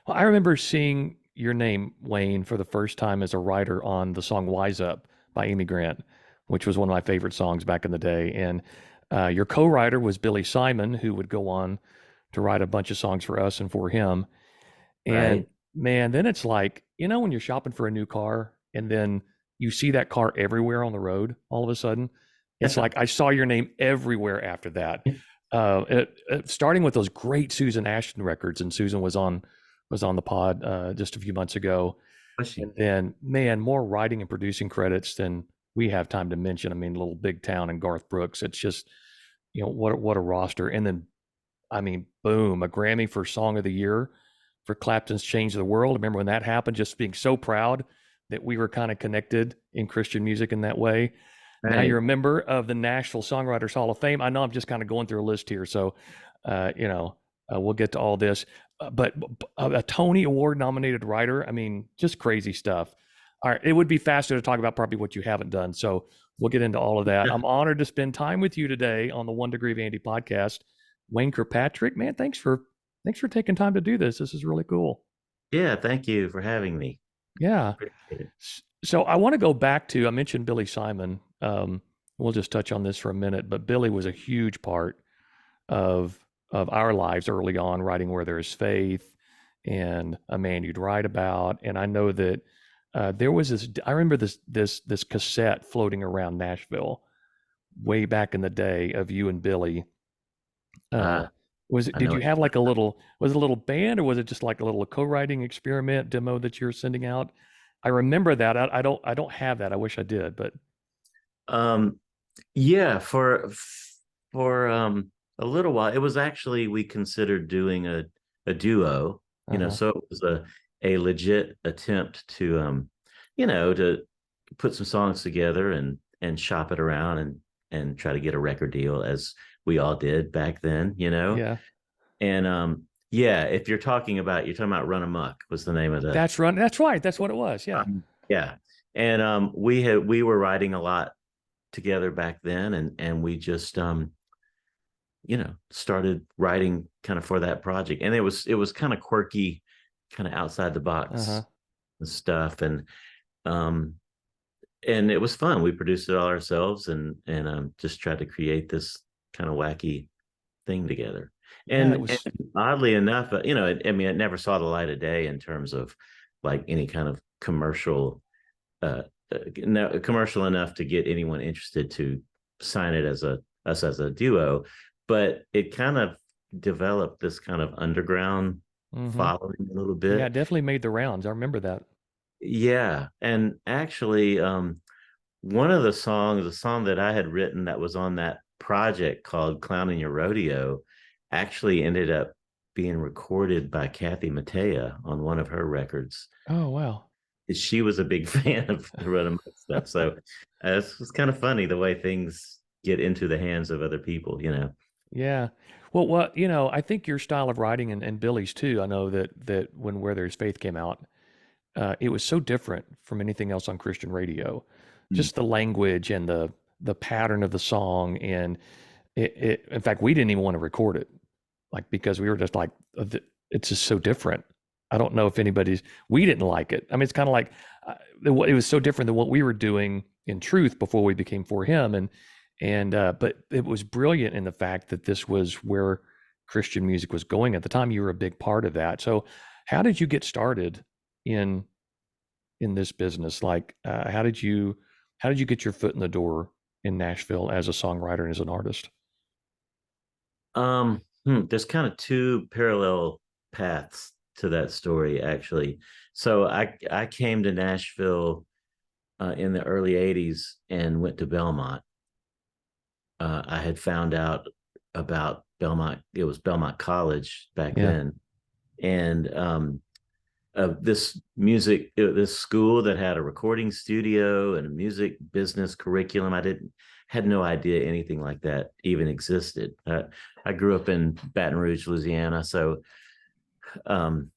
Well, I remember seeing your name, Wayne, for the first time as a writer on the song Wise Up by Amy Grant, which was one of my favorite songs back in the day. And your co-writer was Billy Simon, who would go on to write a bunch of songs for us and for him. And Right? man, then it's like, when you're shopping for a new car and then you see that car everywhere on the road all of a sudden, it's like I saw your name everywhere after that. Starting with those great Susan Ashton records, and Susan was on the pod just a few months ago. Was she? And then, man, more writing and producing credits than we have time to mention. I mean, Little Big Town and Garth Brooks. It's just, what a roster. And then, I mean, boom, a Grammy for Song of the Year for Clapton's Change the World. I remember when that happened, just being so proud that we were kind of connected in Christian music in that way. Now you're Right. a member of the Nashville Songwriters Hall of Fame. I know I'm just kind of going through a list here, so we'll get to all this. But a Tony Award nominated writer, I mean, just crazy stuff. All right, it would be faster to talk about probably what you haven't done, so we'll get into all of that. I'm honored to spend time with you today on the One Degree of Andy podcast. Wayne Kirkpatrick, man, thanks for taking time to do this. This is really cool. Yeah, thank you for having me. Yeah. Appreciate it. So I want to go back to, I mentioned Billy Simon. We'll just touch on this for a minute, but Billy was a huge part of our lives early on, writing Where There Is Faith and A Man You'd Write About. And I know that there was this. I remember this cassette floating around Nashville way back in the day of you and Billy. Uh, Ah, was it? I Did know you it. have like a little? Was it a little band, or was it just like a little co-writing experiment demo that you're sending out? I remember that. I don't have that. I wish I did, but Um, yeah, for a little while, it was actually we considered doing a duo, uh-huh. so it was a legit attempt to put some songs together and shop it around and try to get a record deal as we all did back then. Yeah. And yeah, if you're talking about Run Amok was the name of the That's right. That's what it was. Yeah. yeah. And we were writing a lot together back then and we just started writing kind of for that project. And it was kind of quirky, kind of outside the Uh-huh. box and stuff. Um and it was fun. We produced it all ourselves and just tried to create this kind of wacky thing together. Yeah, it And was. oddly enough, I mean, it never saw the light of day in terms of like any kind of uh, no, commercial enough to get anyone interested to sign it as us as a duo. But it kind of developed this kind of underground Hmm. following a little Yeah, it bit. definitely made the rounds. I remember that. Yeah, and actually, one of the song that I had written that was on that project called Clown in Your Rodeo actually ended up being recorded by Kathy Mattea on one of her records. Oh, wow. She was a big fan of the Run Amok stuff. So it's kind of funny the way things get into the hands of other people. Yeah. Well, I think your style of writing and Billy's too. I know that when Where There's Faith came out, it was so different from anything else on Christian radio. Mm. Just the language and the pattern of the song, and in fact, we didn't even want to record it, like because we were just like, it's just so different. I don't know if we didn't like it. I mean, it's kind of like it was so different than what we were doing in truth before we became For Him, but it was brilliant in the fact that this was where Christian music was going at the time. You were a big part of that. So, how did you get started in in this business? Like, how did you get your foot in the door in Nashville as a songwriter and as an artist? There's kind of two parallel paths to that story, actually. So I came to Nashville in the early '80s and went to Belmont. I had found out about Belmont. It was Belmont College back Yeah. then, and this school that had a recording studio and a music business curriculum. I didn't had no idea anything like that even existed. I grew up in Baton Rouge, Louisiana, so um,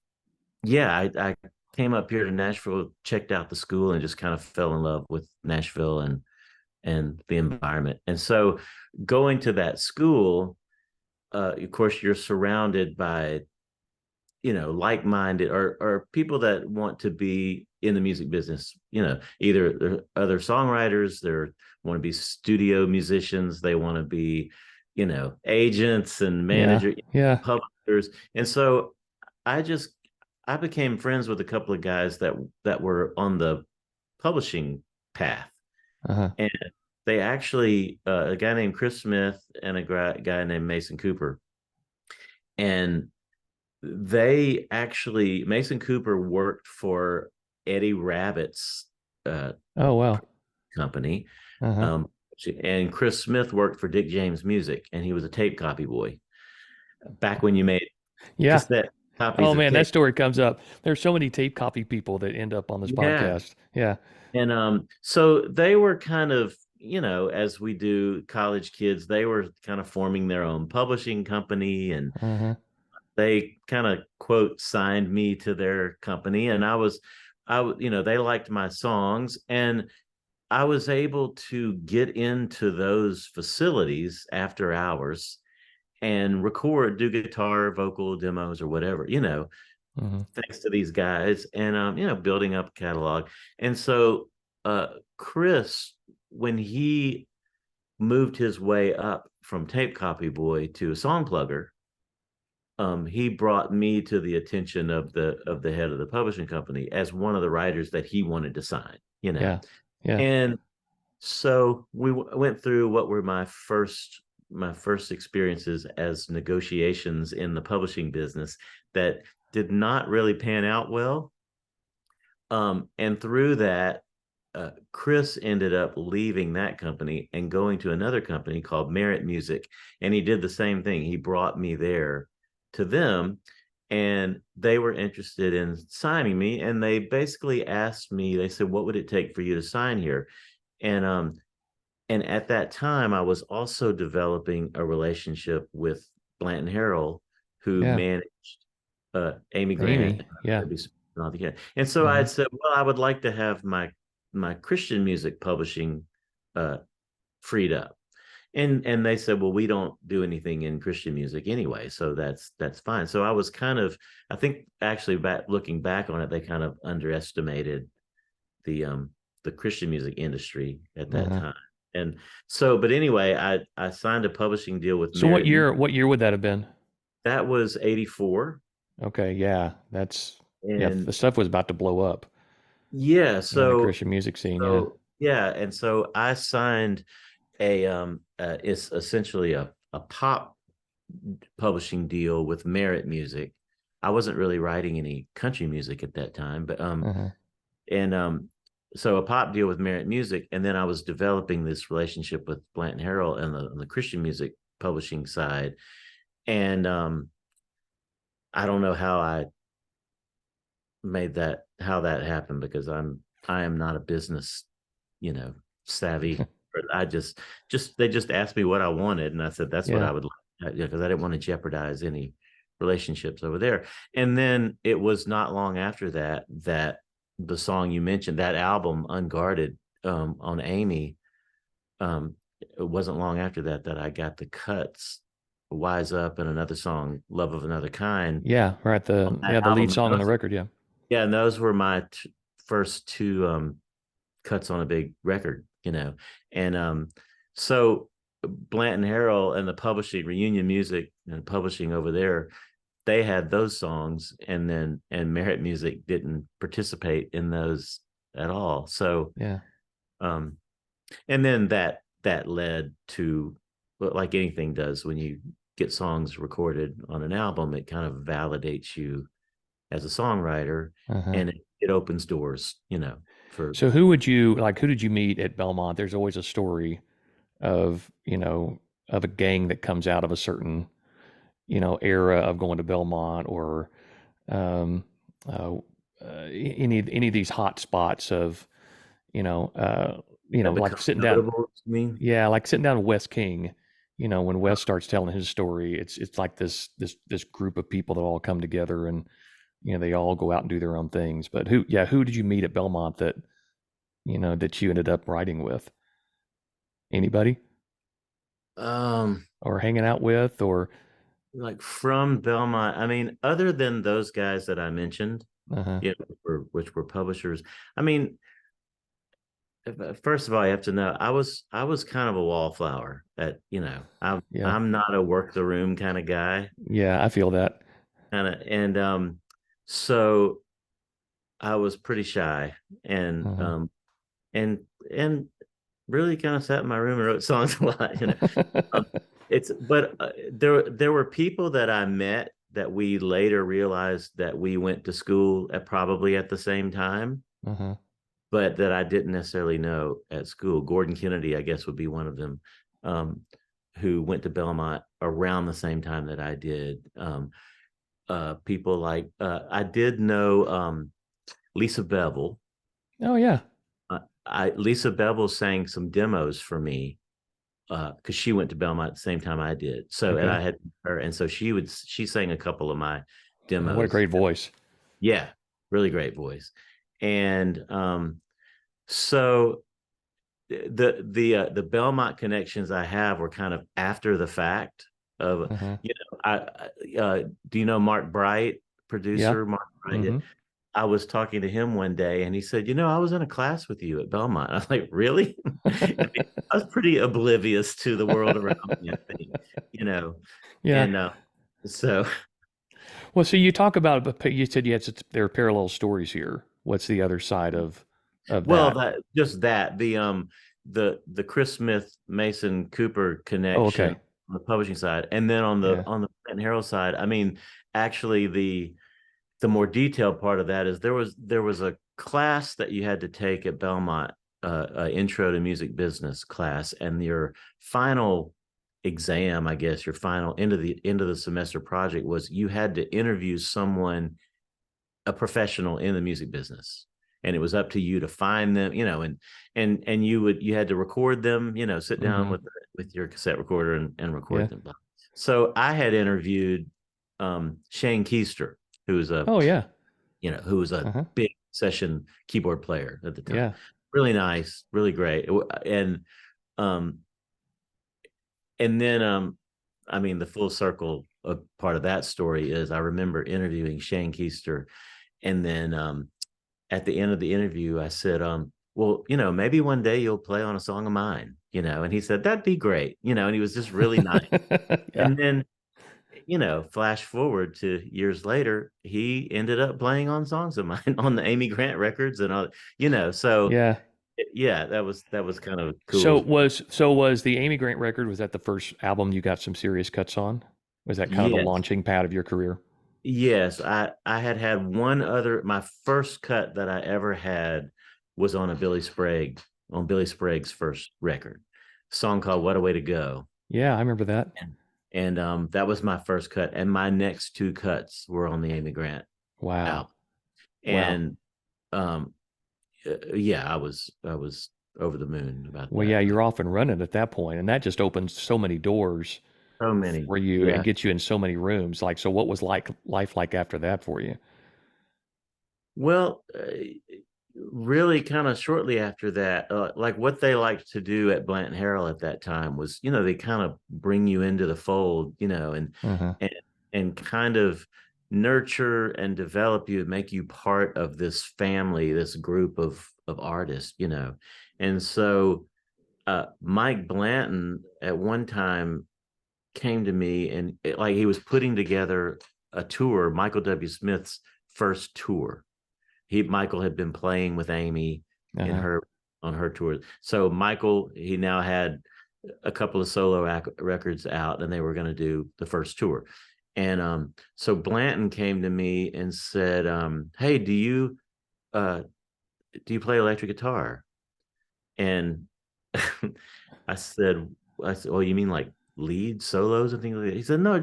yeah, I came up here to Nashville, checked out the school, and just kind of fell in love with Nashville and the environment. And so going to that school, of course, you're surrounded by like-minded, or people that want to be in the music business. Either they're other songwriters, they want to be studio musicians, they want to be, agents and Yeah. manager Yeah. publishers. And so I just I became friends with a couple of guys that were on the publishing path. Uh-huh. And they actually, a guy named Chris Smith and a guy named Mason Cooper. And they actually, Mason Cooper worked for Eddie Rabbitt's uh, Oh, wow. company. Uh-huh. Um, and Chris Smith worked for Dick James Music, and he was a tape copy boy back when you made Yeah. cassette copies Oh of man, that tape. story comes up. There's so many tape copy people that end up on this Yeah. podcast. Yeah. And so they were kind of, as we do college kids, they were kind of forming their own publishing company, and Uh-huh. they kind of quote signed me to their company. And they liked my songs, and I was able to get into those facilities after hours and record, do guitar, vocal demos or whatever, Uh-huh. thanks to these guys, and building up a catalog. And so Chris, when he moved his way up from tape copy boy to a song plugger, he brought me to the attention of the head of the publishing company as one of the writers that he wanted to sign. Yeah. Yeah. And so we went through what were my first experiences as negotiations in the publishing business that did not really pan out well. And through that, Chris ended up leaving that company and going to another company called Merit Music. And he did the same thing. He brought me there to them, and they were interested in signing me. And they basically asked me, they said, "What would it take for you to sign here?" And at that time, I was also developing a relationship with Blanton Harrell, who Yeah. managed Amy Grant. Amy. Yeah. And so I Uh-huh. had said, well, I would like to have my Christian music publishing uh, freed up. And they said, well, we don't do anything in Christian music anyway, so that's fine. So I was I think actually looking back on it, they kind of underestimated the Christian music industry at that Uh-huh. time. And so, but anyway, I signed a publishing deal with So what Merit Music. year what year would that have been? That was 84. Okay, yeah. That's yeah, the And stuff was about to blow up yeah, in the Christian music scene, yeah. yeah, and so I signed it's essentially a pop publishing deal with Merit Music. I wasn't really writing any country music at that time, but Uh-huh. and so a pop deal with Merit Music, and then I was developing this relationship with Blanton Harrell and on the Christian music publishing side. And I don't know how that happened, because I am not a business, you know, savvy. I just they just asked me what I wanted, and I said that's what Yeah. I would like, because I didn't want to jeopardize any relationships over there. And then it was not long after that the song you mentioned, that album Unguarded, on Amy, it wasn't long after that I got the cuts, Wise Up, and another song, Love of Another Kind, Yeah, right. on The that yeah, the lead album. song on the record, yeah. Yeah, and those were my first two cuts on a big record, and so Blanton Harrell and the publishing, Reunion Music and publishing over there, they had those songs, and Merit Music didn't participate in those at all. So Yeah. um and then that led to, like anything does, when you get songs recorded on an album, it kind of validates you as a songwriter, Uh-huh. and it opens doors, for. So who did you meet at Belmont? There's always a story of, of a gang that comes out of a certain, era of going to Belmont or um uh, any of these hot spots of, you know, uh That like become sitting down, notable to me. yeah, like sitting down with Wes King, when Wes starts telling his story, it's like this group of people that all come together and they all go out and do their own things. But who did you meet at Belmont that that you ended up writing with? Anybody Um, or hanging out with or? like from Belmont. I mean, other than those guys that I mentioned, Uh-huh. which were publishers. I mean, first of all, you have to know I was kind of a wallflower. Yeah. I'm not a work the room kind of guy, Yeah, I feel that. and so I was pretty shy, and Uh-huh. um and and really kind of sat in my room and wrote songs a lot. Um, it's but there were people that I met that we later realized that we went to school at probably at the same time, Uh-huh. but that I didn't necessarily know at school. Gordon Kennedy, I guess, would be one of them, um, who went to Belmont around the same time that I did. People like I did know Lisa Bevel. Oh yeah. Lisa Bevel sang some demos for me because she went to Belmont at the same time I did. So, and Okay. I had her, and so she sang a couple of my Oh, what a demos. great voice. Yeah, really great voice. And so the Belmont connections I have were kind of after the fact of, Uh-huh. do you know Mark Bright, Yeah. producer Mark Bright? Mm-hmm. I was talking to him one day and he said, I was in a class with you at Belmont. I was like, really? I mean, I was pretty oblivious to the world around me, I think, you know, Yeah. and so, Well, so you talk about, but you said there are parallel stories here. What's the other side of well, that? that just that the Chris Smith Mason Cooper Oh, connection okay. on the publishing side, and then on Yeah. the Clinton Herald side, I mean, actually the more detailed part of that is there was a class that you had to take at Belmont, intro to music business class, and your final exam, I guess, your final end of the semester project was you had to interview someone, a professional in the music business, and it was up to you to find them, and you had to record them, sit down Mm-hmm. with your cassette recorder and Yeah. record them. So I had interviewed Shane Keister, who's a Oh yeah. who was a Uh-huh. big session keyboard player at the time. Yeah. Really nice, really great. Um and then I mean, the full circle of part of that story is I remember interviewing Shane Keister, and then at the end of the interview I said, well, maybe one day you'll play on a song of mine, and he said that'd be great, and he was just really nice. Yeah. And then, flash forward to years later, he ended up playing on songs of mine on the Amy Grant records and all, so Yeah. yeah, that was kind of So cool. was the Amy Grant record, was that the first album you got some serious cuts on? Was that kind of the Yes. launching pad of your career? Yes, I had one other. My first cut that I ever had was on Billy Sprague's first record, a song called "What a Way to Go," Yeah, I remember that. and that was my first cut. And my next two cuts were on the Amy Grant Wow. album. Wow. And um, yeah, I was over the moon about Well, yeah, that. you're off and running at that point, and that just opens so many doors So many, for you and yeah. gets you in so many rooms. Like, so what was life like after that for you? Well, really kind of shortly after that, like what they liked to do at Blanton Harrell at that time was, they kind of bring you into the fold, Uh-huh. and and kind of nurture and develop you, make you part of this family, this group of artists, And so Mike Blanton at one time came to me, and like he was putting together a tour, Michael W. Smith's first tour. Michael had been playing with Amy in Uh-huh. her on her tour. So Michael, he now had a couple of solo records out, and they were going to do the first tour. And so Blanton came to me and said, "Hey, uh, do you play electric guitar?" And I said, "Oh, you mean like lead solos and things like that?" He said, "No,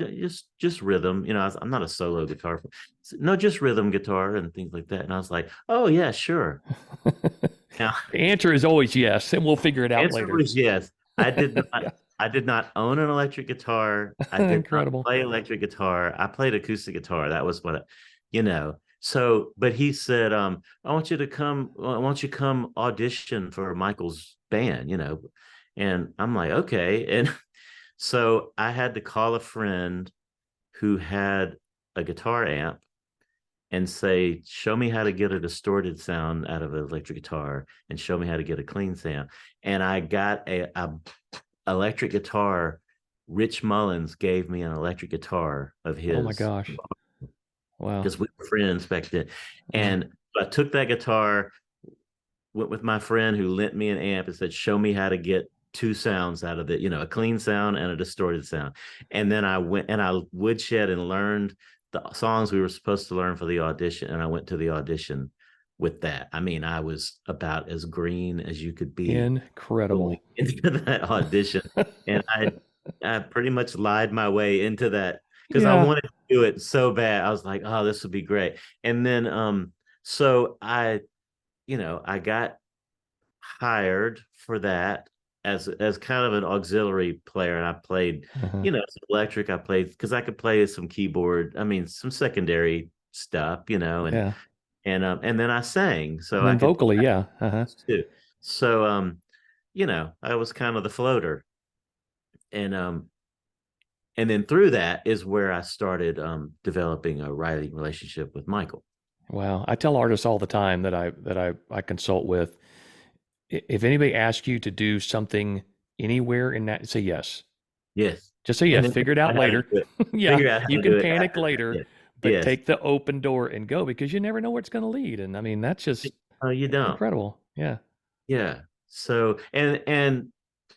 just rhythm. I'm not a solo guitar. No, just rhythm guitar and things like that." And I was like, "Oh yeah, sure." Now, The answer is always yes, and we'll figure it out answer later. was yes. I did not. Yeah. I did not own an electric guitar. I did not Incredible. play electric guitar. I played acoustic guitar. That was So, but he said, "I want you to come. I want you to come audition for Michael's band." And I'm like, "Okay." And so I had to call a friend who had a guitar amp and say, show me how to get a distorted sound out of an electric guitar and show me how to get a clean sound. And I got a electric guitar. Rich Mullins gave me an electric guitar of Oh my his gosh. Wow. because we were friends back then. Uh-huh. And I took that guitar, went with my friend who lent me an amp and said, show me how to get two sounds out of it, a clean sound and a distorted sound. And then I went and I woodshed and learned the songs we were supposed to learn for the audition. And I went to the audition with that. I mean, I was about as green as you could be going Incredible. into that audition. And I pretty much lied my way into that because I Yeah. wanted to do it so bad. I was like, oh, this would be great. And then so I got hired for that as kind of an auxiliary player, and I played, Uh-huh. some electric. I played because I could play some keyboard. I mean, some secondary stuff, Yeah. and then I sang, so And I then could vocally, yeah. Uh-huh. too. So I was kind of the floater, and then through that is where I started developing a writing relationship with Michael. Wow. I tell artists all the time that I consult with, if anybody asks you to do something anywhere in that, say yes. Yes, Just say and yes. then Figure it I out had to later. do it. Yeah. Figure out how You to can do it panic after that. later, Yes. but Yes. take the open door and go because you never know where it's going to lead. And I mean, that's just Oh, you don't. incredible. Yeah. Yeah. So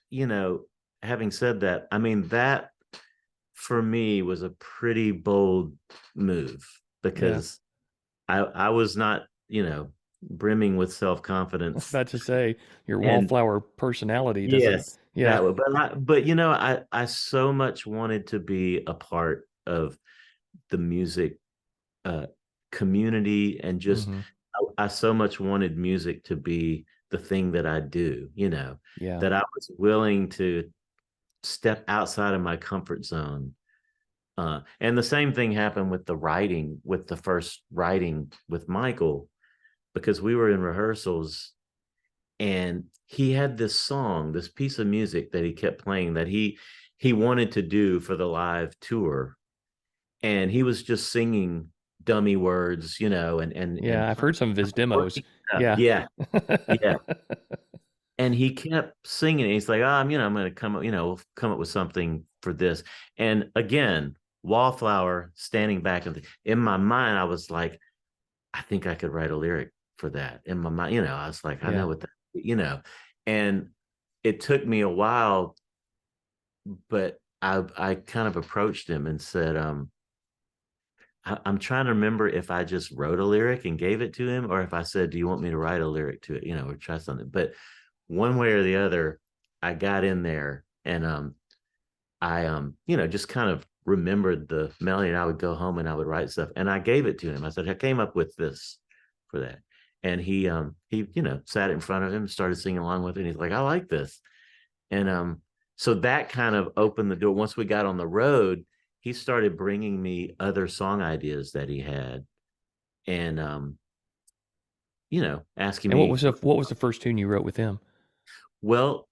you know, having said that, I mean that for me was a pretty bold move Yeah. because I was not, brimming with I was self-confidence. about to say your And wallflower personality doesn't. yes, Yeah. that would, but I so much wanted to be a part of the music uh community, and just Hmm. I so much wanted music to be the thing that I do, Yeah. that I was willing to step outside of my comfort zone. And the same thing happened with the writing, with the first writing with Michael, because we were in rehearsals and he had this song, this piece of music that he kept playing that he wanted to do for the live tour. And he was just singing dummy words, and Yeah. I've heard some of his demos. working up. Yeah. Yeah, yeah. And he kept singing it. He's like, I'm going to come up, come up with something for this. And again, Wallflower standing back in my mind, I was like, I think I could write a lyric for that. In my mind, I was like, I know Yeah. what that, and it took me a while, but I kind of approached him and said, I'm trying to remember if I just wrote a lyric and gave it to him, or if I said, do you want me to write a lyric to it, or try something. But one way or the other, I got in there, and I just kind of remembered the melody, and I would go home and I would write stuff, and I gave it to him. I said, I came up with this for that. And he sat in front of him, started singing along with it, and he's like, I like this. And so that kind of opened the door. Once we got on the road, he started bringing me other song ideas that he had, and asking And me, what was the first tune you wrote with him? well,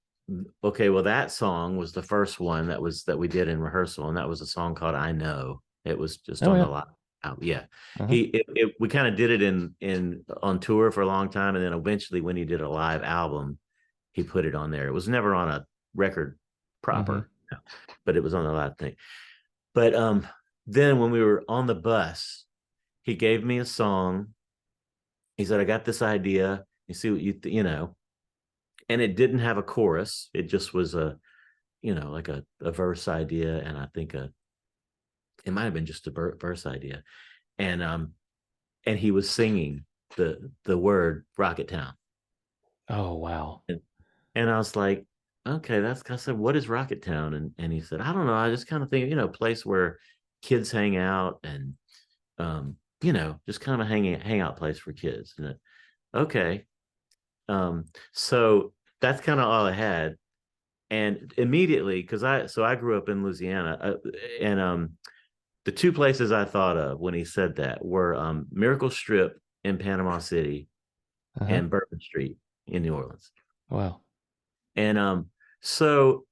okay, well, that song was the first one that we did in rehearsal, and that was a song called I Know. It was just Oh on the yeah. live out. Yeah. Uh-huh. We kind of did it in on tour for a long time, and then eventually when he did a live album, he put it on there. It was never on a record Hmm. proper, but it was on the live thing. But then when we were on the bus, he gave me a song. He said, I got this idea. You see what and it didn't have a chorus. It just was like a verse idea. And I think it might have been just a verse idea. And he was singing the word Rocket Town. Oh wow. And I was like, okay, I said, what is Rocket Town? And he said, I don't know. I just kind of think, a place where kids hang out, and just kind of a hangout place for kids. And okay. So that's kind of all I had. And immediately, because I grew up in Louisiana, and the two places I thought of when he said that were Miracle Strip in Panama City Uh-huh. and Bourbon Street, in New Orleans. Wow. And so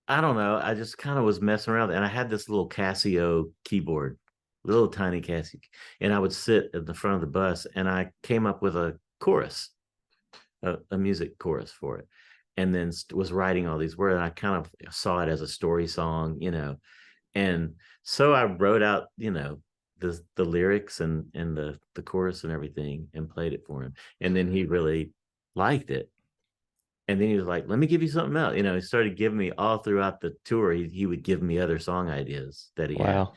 I don't know. I just kind of was messing around, and I had this little Casio keyboard, little tiny Casio, and I would sit at the front of the bus, and I came up with a chorus, a music chorus for it, and then was writing all these words. And I kind of saw it as a story song, and so I wrote out, the lyrics and the chorus and everything, and played it for him, and then he really liked it. And then he was like, let me give you something else. He started giving me all throughout the tour. He would give me other song ideas that he had. Wow.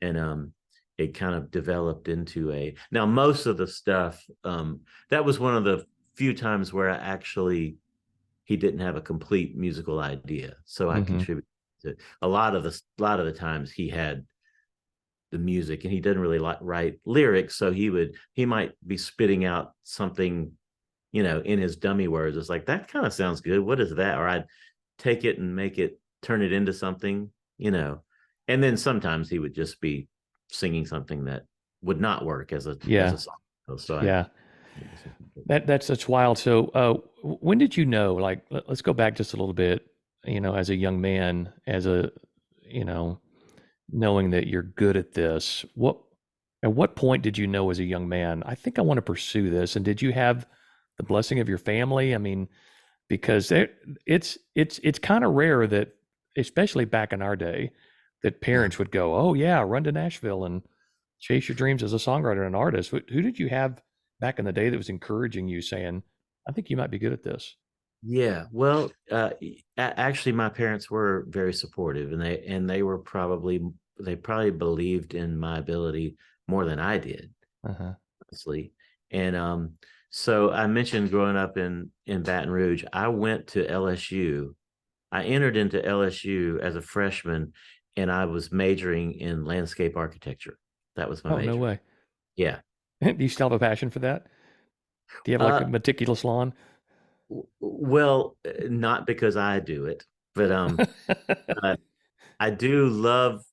And it kind of developed into now most of the stuff, that was one of the few times where he didn't have a complete musical idea. So I Hmm. contributed to a lot of the times he had the music, and he didn't really write lyrics. So he might be spitting out something, in his dummy words. It's like, that kind of sounds good. What is that? Or I'd take it and turn it into something, and then sometimes he would just be singing something that would not work as Yeah. a song. So I, Yeah. That's wild. So, when did you know? Like, let's go back just a little bit. As a young man, you know, knowing that you're good at this. At what point did you know as a young man? I think I want to pursue this. And did you have the blessing of your family? I mean, because it's kind of rare that, especially back in our day, that yeah. parents would go, "Oh yeah, run to Nashville and chase your dreams as a songwriter and an artist." Who did you have back in the day that was encouraging you, saying, "I think you might be good at this"? Yeah, well, actually, my parents were very supportive, and they probably believed in my ability more than I did, Uh-huh. honestly. And so I mentioned growing up in Baton Rouge. I went to LSU. I entered into LSU as a freshman, and I was majoring in landscape architecture. That was my Oh, no major. way. Yeah. Do you still have a passion for that? Do you have like a Uh, meticulous lawn? well, not because I do it, but uh,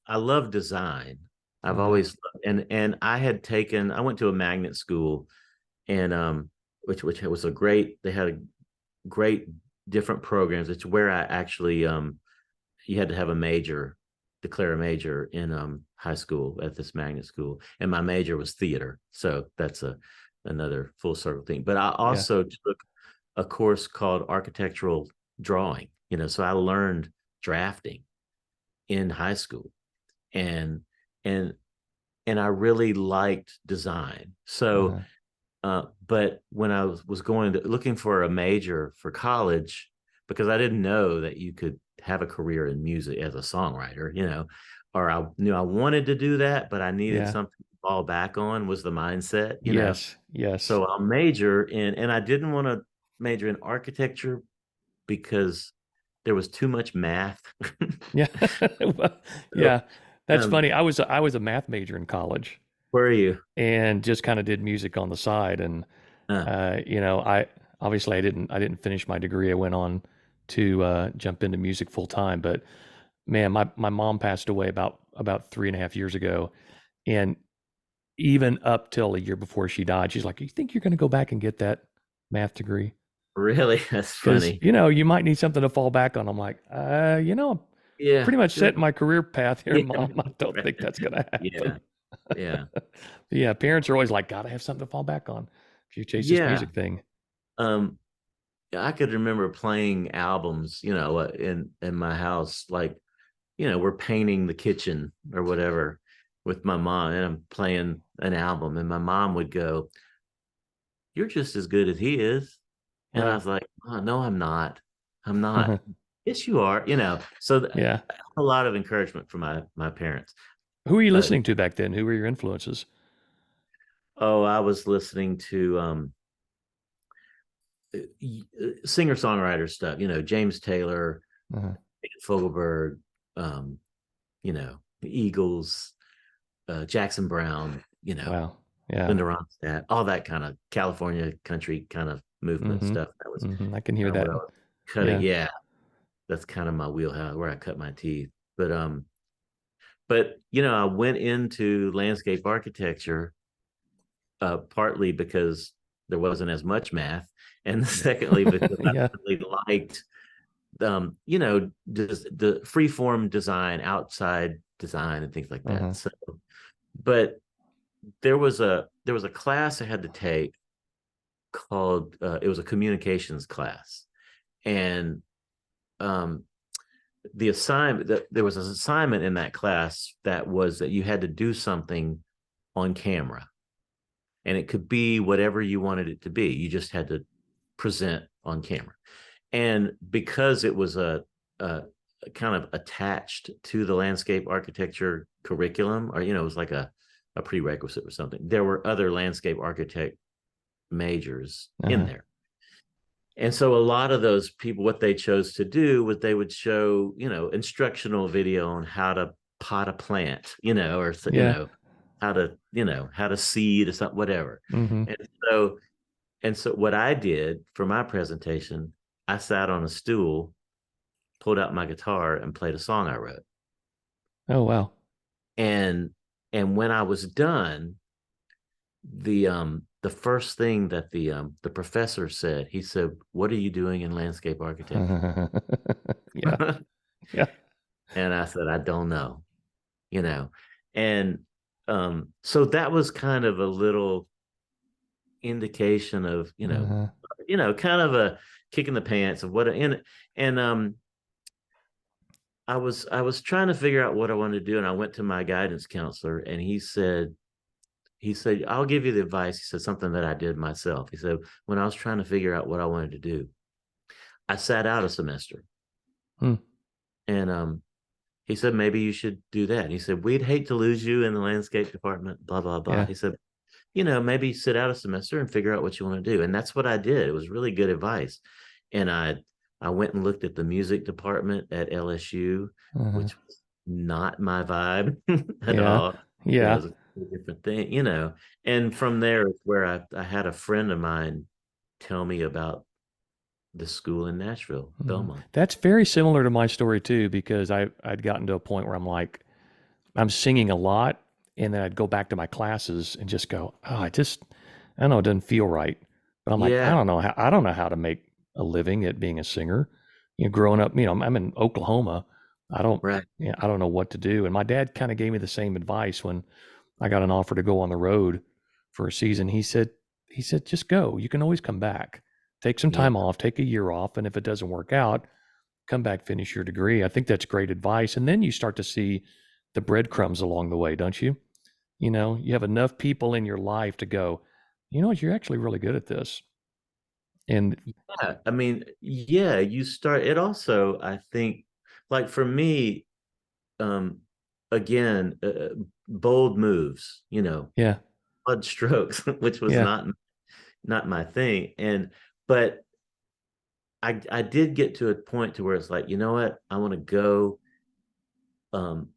I love design. I've Uh-huh. always and I went to a magnet school, and which was they had a great different programs. It's where I actually you had to have declare a major in high school at this magnet school, and my major was theater. So that's another full circle thing. But I Yeah. also took a course called architectural drawing, so I learned drafting in high school, and and and I really liked design. So, Uh-huh. but when I was looking for a major for college, because I didn't know that you could have a career in music as a songwriter, or I knew I wanted to do that, but I needed Yeah. something to fall back on, was the mindset. Yes. Yes. So I'll major and I didn't want to major in architecture because there was too much math. Yeah. Well, So, yeah. That's um, funny. I was a math major in college where are you? and just kind of did music on the side. And Uh, I obviously I didn't finish my degree. I went on to jump into music full time. But man, my mom passed away about 3.5 years ago, and even up till a year before she died, she's like, "You think you're going to go back and get that math degree? really? That's Because funny. you might need something to fall back on." I'm like, I'm Yeah. pretty much Good. setting my career path here, Yeah. Mom. I don't Right. think that's going to Yeah. happen. Yeah. Yeah, parents are always like, "Gotta have something to fall back on if you chase this Yeah. music thing." Um, I could remember playing albums, in my house, like, we're painting the kitchen or whatever with my mom, and I'm playing an album, and my mom would go, "You're just as good as he is." And I Wow. was like, "Oh, no, I'm not. I'm not." "Yes, you are." So Yeah. a lot of encouragement from my parents. Who were you Uh, listening to back then? Who were your influences? oh, I was listening to singer songwriter stuff. James Taylor, Uh-huh. Fogelberg, the Eagles, Jackson Brown, Wow. Yeah. Linda Ronstadt, all that kind of California country kind of movement Mhm. stuff. That was Mhm. I can hear kind of that. what I was cutting. Yeah. Yeah, that's kind of my wheelhouse, where I cut my teeth. But I went into landscape architecture, partly because there wasn't as much math, and secondly because I Yeah. really liked the free form design, outside design, and things like that. Uh-huh. So, but there was a class I had to take called it was a communications class, and um, there was an assignment in that class that was that you had to do something on camera, and it could be whatever you wanted it to be. You just had to present on camera. And because it was a kind of attached to the landscape architecture curriculum, or it was like a prerequisite or something, there were other landscape architect majors in Uh-huh. there. And so a lot of those people, what they chose to do was they would show, instructional video on how to pot a plant, or Yeah. how to seed or something, whatever. Mm-hmm. And so and so what I did for my presentation, I sat on a stool, pulled out my guitar, and played a song I wrote. Oh, wow. And and when I was done, the first thing that the professor said, he said, "What are you doing in landscape architecture?" Yeah. Yeah. And I said, "I don't know," you know. And so that was kind of a little indication of, Uh-huh. kind of a kick in the pants of what. And I was trying to figure out what I wanted to do, and I went to my guidance counselor, and he said, "I'll give you the advice." He said something that I did myself. He said, when I was trying to figure out what I wanted to do, I sat out a semester. Hmm. And he said, maybe you should do that. He said, we'd hate to lose you in the landscape department, blah, blah, blah. Yeah. He said, maybe sit out a semester and figure out what you want to do. And that's what I did. It was really good advice. And I went and looked at the music department at LSU, Uh-huh. which was not my vibe at Yeah. all. It Yeah. was a different thing. And from there is where I had a friend of mine tell me about the school in Nashville, Mhm. Belmont. That's very similar to my story too, because I'd gotten to a point where I'm like, I'm singing a lot, and then I'd go back to my classes and just go, oh, I don't know, it doesn't feel right. But I'm like, Yeah, I don't know how to make a living at being a singer. Growing up, I'm in Oklahoma. I don't, right. I don't know what to do. And my dad kind of gave me the same advice when I got an offer to go on the road for a season. He said, just go. You can always come back. Take some Yeah. time off, take a year off, and if it doesn't work out, come back, finish your degree. I think that's great advice. And then you start to see the breadcrumbs along the way, don't you? You have enough people in your life to go, what, you're actually really good at this. And Yeah. I mean, yeah, you start it also, I think, like for me, um, again, bold moves, yeah, broad strokes, which was yeah, not my thing. But I did get to a point to where it's like, you know what, I want to go. Um,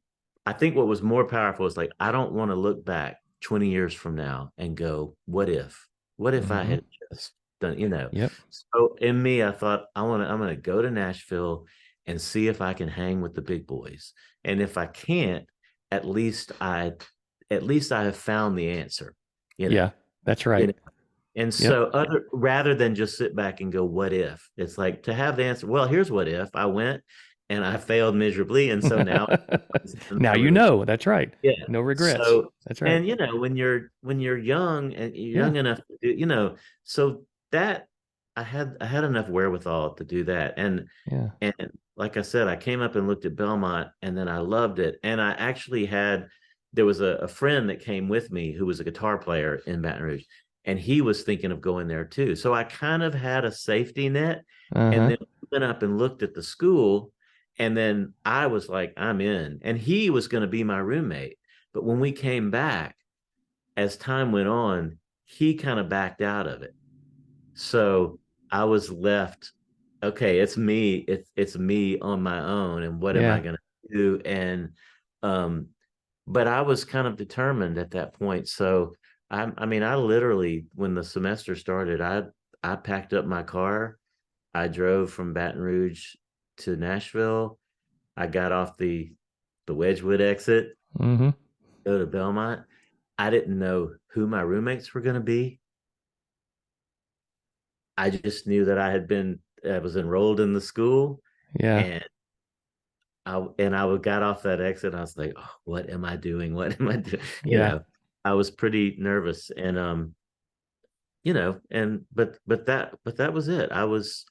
I think what was more powerful is like, I don't want to look back 20 years from now and go, what if? What if I mm-hmm, had just done? yep, So in me, I thought I'm gonna go to Nashville and see if I can hang with the big boys. And if I can't, at least I at least I have found the answer, you know. yeah, that's You right. know, and Yep. so other rather than just sit back and go, what if? It's like to have the answer. Well, here's what if I went and I failed miserably. And so now Now I would, that's right. yeah. No regrets. So That's right. and when you're young and you're Yeah, young enough to do, so that I had enough wherewithal to do that. yeah, And like I said, I came up and looked at Belmont, and then I loved it. And I actually there was a friend that came with me who was a guitar player in Baton Rouge, and he was thinking of going there too. So I kind of had a safety net. And uh-huh, then went up and looked at the school, and then I was like, I'm in. And he was going to be my roommate. But when we came back, as time went on, he kind of backed out of it. So I was left, okay, it's me, it's me on my own, and what am I yeah, gonna do? And um, but I was kind of determined at that point. So I mean, I literally, when the semester started, I packed up my car, I drove from Baton Rouge to Nashville. I got off the Wedgwood exit, mm-hmm, go to Belmont. I didn't know who my roommates were gonna be. I just knew that I was enrolled in the school, Yeah. And I would got off that exit. And I was like, oh, what am I doing? What am I doing? Yeah. I was pretty nervous, and and but that was it. I was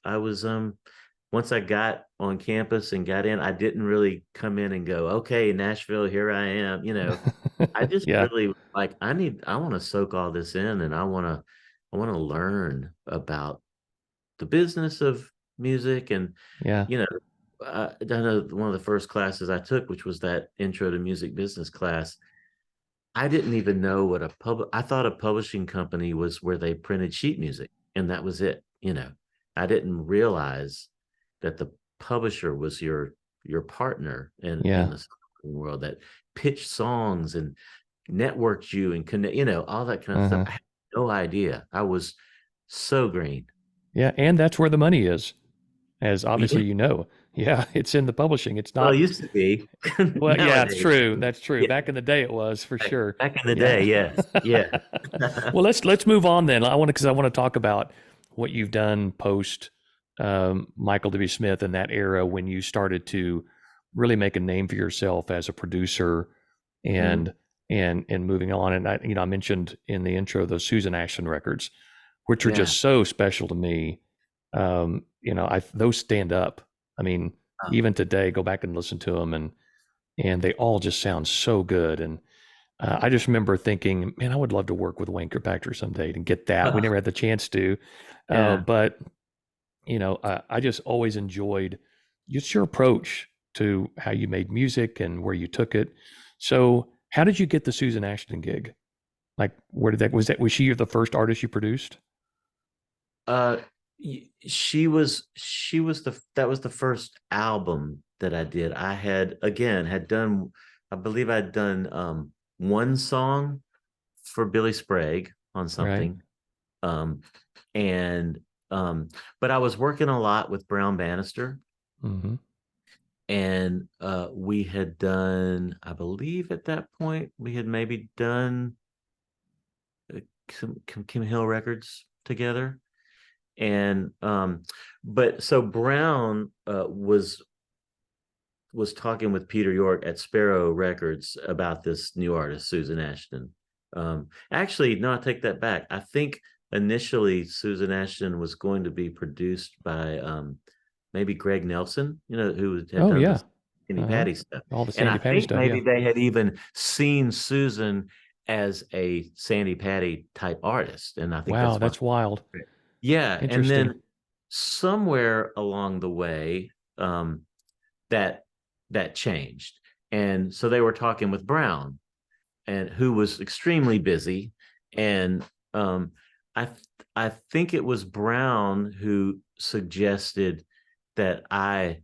once I got on campus and got in, I didn't really come in and go, okay, Nashville, here I am. I just Yeah. really like I want to soak all this in, and I want to learn about the business of music. And Yeah. you know I know one of the first classes I took, which was that intro to music business class. I didn't even know what I thought a publishing company was where they printed sheet music and that was it. I didn't realize that the publisher was your partner in Yeah. the world, that pitched songs and networked you and connect, all that kind of stuff. Uh-huh. I had no idea. I was so green. Yeah. And that's where the money is, as Yeah, obviously you know. Yeah. It's in the publishing. It's well, it not. used to be. Well, yeah, it's Nowadays. true. That's true. Yeah, Back in the day, it was for sure. back in the Yeah. day, yes. Yeah. Well, let's move on then. Because I want to talk about what you've done post Michael W. Smith in that era when you started to really make a name for yourself as a producer Mhm. and and moving on. And I mentioned in the intro those Susan Ashton records, which are Yeah. just so special to me. I those stand up. I mean, Oh, even today, go back and listen to them, and they all just sound so good. And I just remember thinking, man, I would love to work with Wayne Kirkpatrick someday and get that. We oh, never had the chance to, yeah. but I just always enjoyed just your approach to how you made music and where you took it. So, how did you get the Susan Ashton gig? Like, where did was she the first artist you produced? Uh, she was that was the first album that I did. I had done, I believe I'd done one song for Billy Sprague on Right. something. Um, and but I was working a lot with Brown Bannister, Hmm. and we had done, I believe at that point, we had maybe done some Kim Hill records together. And but so Brown was talking with Peter York at Sparrow Records about this new artist, Susan Ashton. Actually, no, I take that back. I think initially Susan Ashton was going to be produced by maybe Greg Nelson, who had Oh done the yeah. Sandy Uh-huh. Patty stuff. All the And I Sandy Patty think stuff. Yeah. maybe they had even seen Susan as a Sandy Patty type artist. And I think Wow, that's why. that's wild. Yeah. And Interesting. then somewhere along the way, that that changed. And so they were talking with Brown, and who was extremely busy. And I I think it was Brown who suggested that I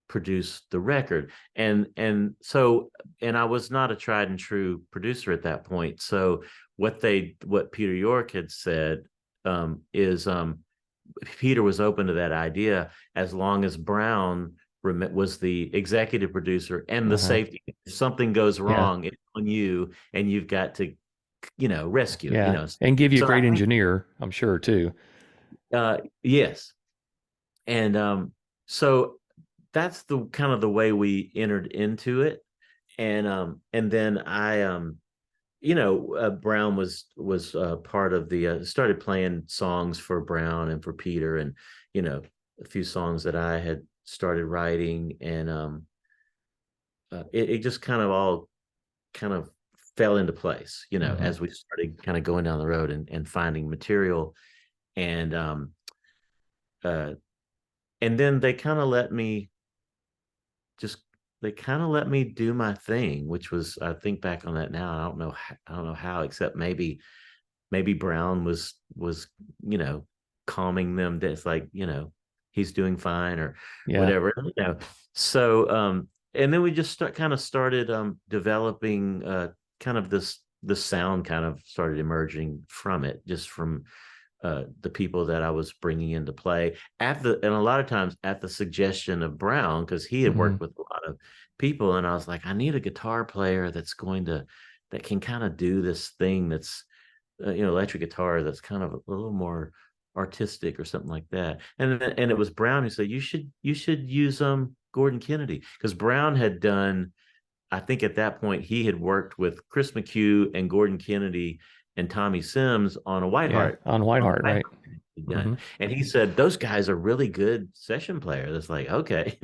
produce the record. And I was not a tried and true producer at that point. So what Peter York had said is Peter was open to that idea as long as Brown was the executive producer and the Uh-huh. safety. If something goes Yeah. wrong, it's on you, and you've got to, rescue it. Yeah. And give you a So great I think, engineer, I'm sure too. yes, and so that's the kind of the way we entered into it. And then Brown was part of the started playing songs for Brown and for Peter, and a few songs that I had started writing. And it just kind of all kind of fell into place, Hmm. as we started kind of going down the road and finding material. And uh and then just they kind of let me do my thing, which was, I think back on that now, I don't know how, except maybe Brown was calming them. That's like, he's doing fine or Yeah. whatever. So and then we just started developing kind of the sound kind of started emerging from it, just from the people that I was bringing into play and a lot of times at the suggestion of Brown, because he had Hmm. worked with a lot of people. And I was like, I need a guitar player that can kind of do this thing that's electric guitar, that's kind of a little more artistic or something like that. And it was Brown who said, you should use Gordon Kennedy, because Brown had done, I think at that point he had worked with Chris McHugh and Gordon Kennedy and Tommy Sims on a Yeah, Whiteheart. on Whiteheart, right? Done. Hmm. And he said those guys are really good session players. It's like, okay.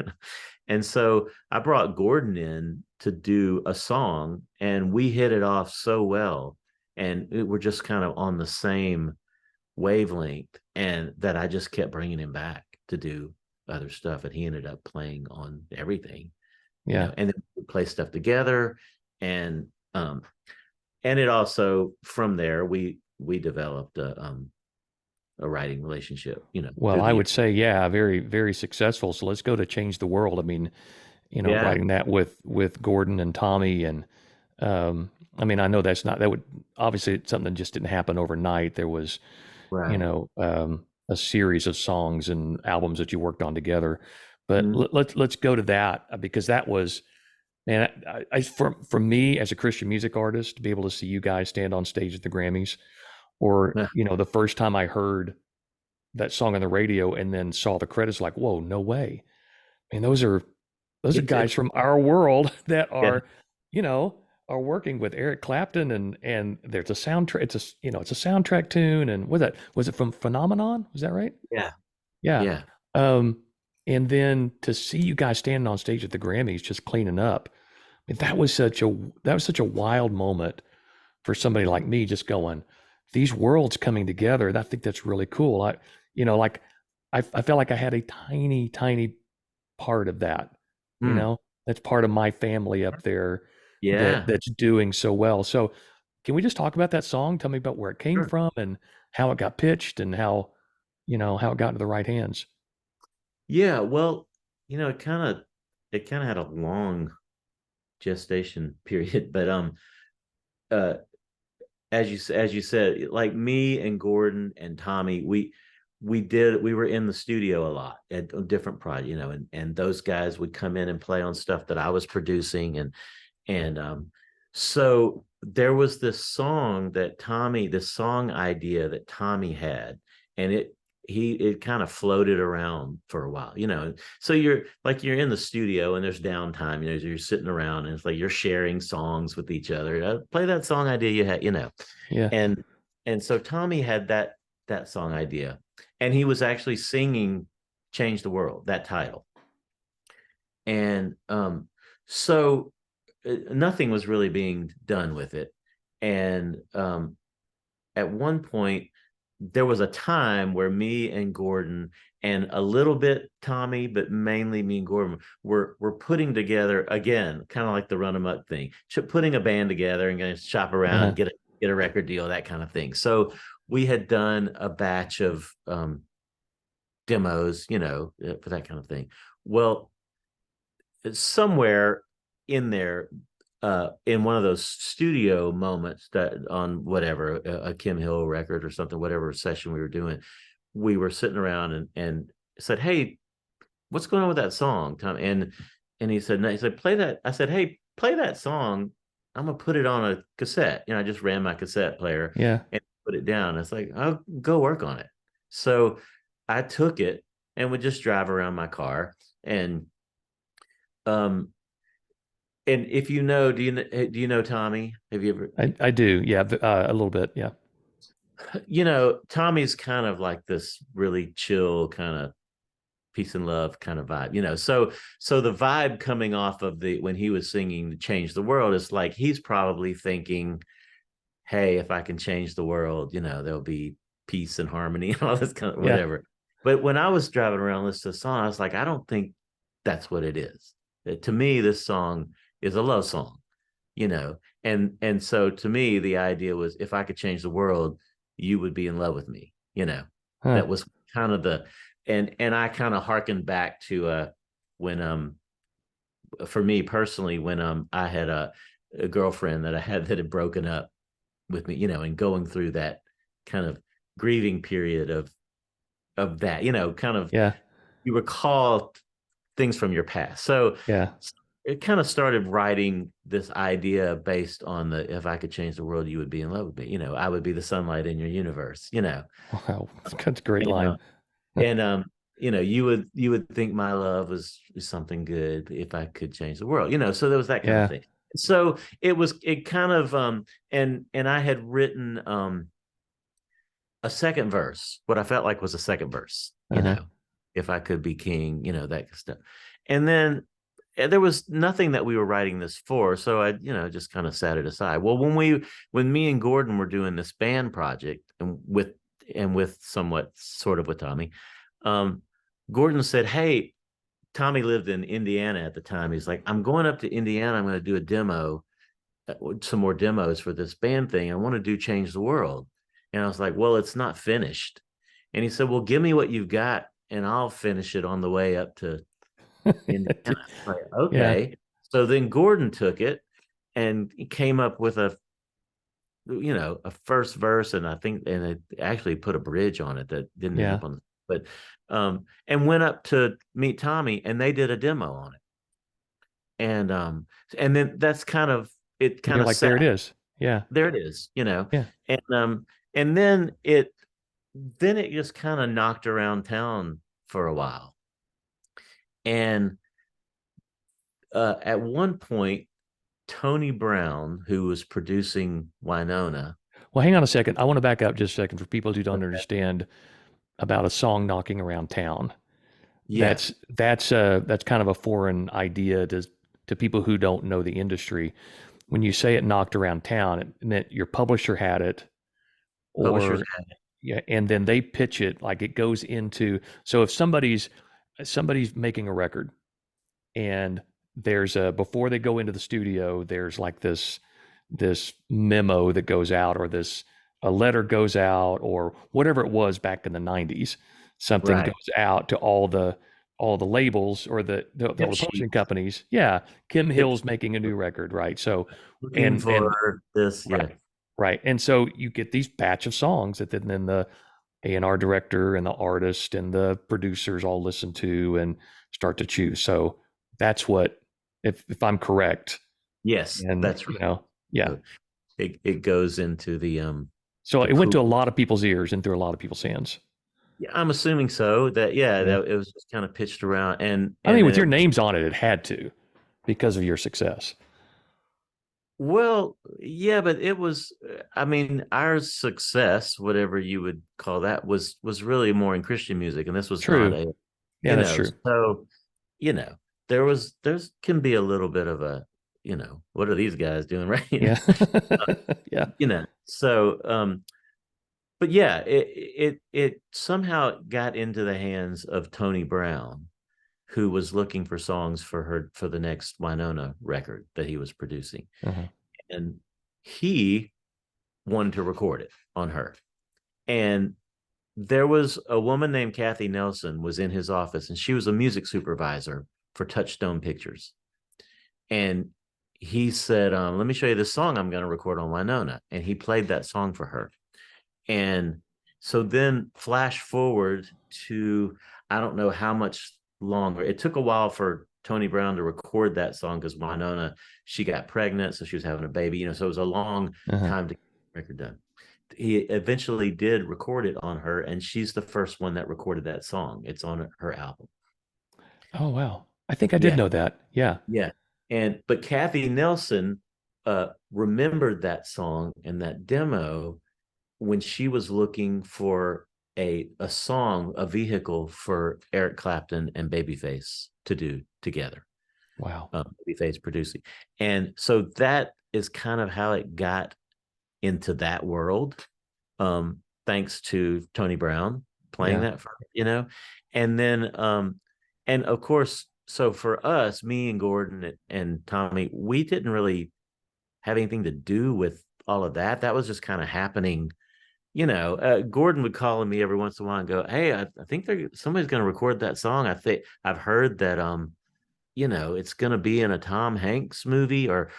And so I brought Gordon in to do a song, and we hit it off so well, and we're just kind of on the same wavelength, and that I just kept bringing him back to do other stuff, and he ended up playing on everything, Yeah. and then we play stuff together, and um and it also, from there, we developed a writing relationship, Well, through I the would say, yeah, very, very successful. So let's go to Change the World. I mean, yeah, writing that with Gordon and Tommy, and I mean, I know that's not that would obviously it's something that just didn't happen overnight. There was, right. a series of songs and albums that you worked on together. But Mhm. let's go to that because that was, man, for me as a Christian music artist to be able to see you guys stand on stage at the Grammys, or Yeah, the first time I heard that song on the radio and then saw the credits, like, whoa, no way. I mean, those are it's guys from our world that yeah, you know, are working with Eric Clapton, and there's a soundtrack. It's a soundtrack tune. And was it from Phenomenon? Was that right? yeah, Yeah. yeah. Um, and then to see you guys standing on stage at the Grammys, just cleaning up, I mean, that was such a wild moment for somebody like me, just going, these worlds coming together. And I think that's really cool. Like I felt like I had a tiny, tiny part of that, you Hmm. know, that's part of my family up there Yeah, that's doing so well. So can we just talk about that song? Tell me about where it came sure. from and how it got pitched and how it got into the right hands. Yeah, well, it kind of had a long gestation period, but uh as you said, like me and Gordon and Tommy, we were in the studio a lot at different projects, and those guys would come in and play on stuff that I was producing, and so there was this song idea that Tommy had, and it kind of floated around for a while, so you're in the studio and there's downtime, you're sitting around and it's like you're sharing songs with each other. Play that song idea you had, Yeah. and so Tommy had that song idea, and he was actually singing Change the World, that title. And so nothing was really being done with it. And at one point, there was a time where me and Gordon, and a little bit Tommy, but mainly me and Gordon, were putting together again, kind of like the Run 'Em Up thing, putting a band together and going to shop around, Uh-huh. get a record deal, that kind of thing. So we had done a batch of demos, for that kind of thing. Well, somewhere in there, in one of those studio moments, that on whatever, a Kim Hill record or something, whatever session we were doing, we were sitting around and said, "Hey, what's going on with that song, Tom?" And he said, no. He said, "Play that." I said, "Hey, play that song. I'm gonna put it on a cassette." I just ran my cassette player Yeah. and put it down. It's like, I'll go work on it. So I took it and would just drive around my car, and um and if do you know Tommy? Have you ever, I do. Yeah. A little bit. Yeah. Tommy's kind of like this really chill kind of peace and love kind of vibe, so the vibe coming off of the when he was singing to Change the World is like he's probably thinking, hey, if I can change the world, there'll be peace and harmony and all this kind of Yeah. whatever. But when I was driving around listening to the song, I was like, I don't think that's what it is. To me, this song is a love song, you know. And so to me, the idea was, if I could change the world, you would be in love with me, Huh. That was kind of the and I kind of harkened back to when for me personally, when I had a girlfriend that I had that had broken up with me, and going through that kind of grieving period of that, kind of, Yeah. you recall things from your past. So Yeah. it kind of started writing this idea based on the if I could change the world, you would be in love with me. I would be the sunlight in your universe. Wow, that's a great And line. and you would think my love was something good if I could change the world. So there was that kind of Yeah. thing. So it kind of and I had written a second verse, what I felt like was a second verse, Uh-huh. if I could be king, that kind of stuff. And then there was nothing that we were writing this for. So I, just kind of sat it aside. Well, when me and Gordon were doing this band project and with somewhat sort of with Tommy, um, Gordon said, "Hey," Tommy lived in Indiana at the time. He's like, "I'm going up to Indiana. I'm going to do a demo, some more demos for this band thing. I want to do Change the World." And I was like, "Well, it's not finished." And he said, "Well, give me what you've got and I'll finish it on the way up to Indiana." Like, Yeah. okay. So then Gordon took it and he came up with a first verse, and I think, and it actually put a bridge on it that didn't end Yeah. up on, but, and went up to meet Tommy and they did a demo on it. And then that's kind of, it And kind you're of like, there it sat, is. Yeah. there it is. Yeah. And then it just kind of knocked around town for a while. And at one point, Tony Brown, who was producing Winona. Well, hang on a second. I want to back up just a second for people who don't Okay. understand about a song knocking around town. Yeah. That's kind of a foreign idea to people who don't know the industry. When you say it knocked around town, it meant your publisher had it, Publishers. or yeah, and then they pitch it like it goes into. So if somebody's making a record, and there's a before they go into the studio, there's like this memo that goes out, or this a letter goes out, or whatever it was back in the 90s. Something Right. goes out to all the labels, or all Tip the publishing sheets. companies. Yeah, Kim Tip Hill's sheets. making a new record, right? So Looking and for this. Yeah. right, right. And so you get these batch of songs that then the A&R director and the artist and the producers all listen to and start to choose. So that's what, if I'm correct, Yes, and that's right. yeah. So it goes into So the it went pool. to a lot of people's ears and through a lot of people's hands. Yeah, I'm assuming so. That, yeah, Yeah. that it was just kind of pitched around, and I and mean, then with your it, names on it, it had to because of your success. well, yeah, but it was. I mean, our success, whatever you would call that, was really more in Christian music, and this was not True. a, Yeah, that's true. so you know, there's can be a little bit of a, what are these guys doing, right? Yeah. Yeah. So but yeah, it somehow got into the hands of Tony Brown, who was looking for songs for the next Winona record that he was producing, Uh-huh. and he wanted to record it on her. And there was a woman named Kathy Nelson was in his office, and she was a music supervisor for Touchstone Pictures. And he said, "Let me show you this song I'm going to record on Winona," and he played that song for her. And so then flash forward to, I don't know how much longer. It took a while for Tony Brown to record that song because Winona, she got pregnant, so she was having a baby, so it was a long Uh-huh. time to get the record done. He eventually did record it on her, and she's the first one that recorded that song. It's on her album. Oh, wow. I think I did Yeah, know that. Yeah. yeah. But Kathy Nelson remembered that song and that demo when she was looking for a song, a vehicle for Eric Clapton and Babyface to do together. Wow. Babyface producing, and so that is kind of how it got into that world. Thanks to Tony Brown playing Yeah. that for, and then and of course, so for us, me and Gordon and Tommy, we didn't really have anything to do with all of that. That was just kind of happening. Gordon would call me every once in a while and go, "Hey, I think somebody's going to record that song. I think I've heard that it's going to be in a Tom Hanks movie, or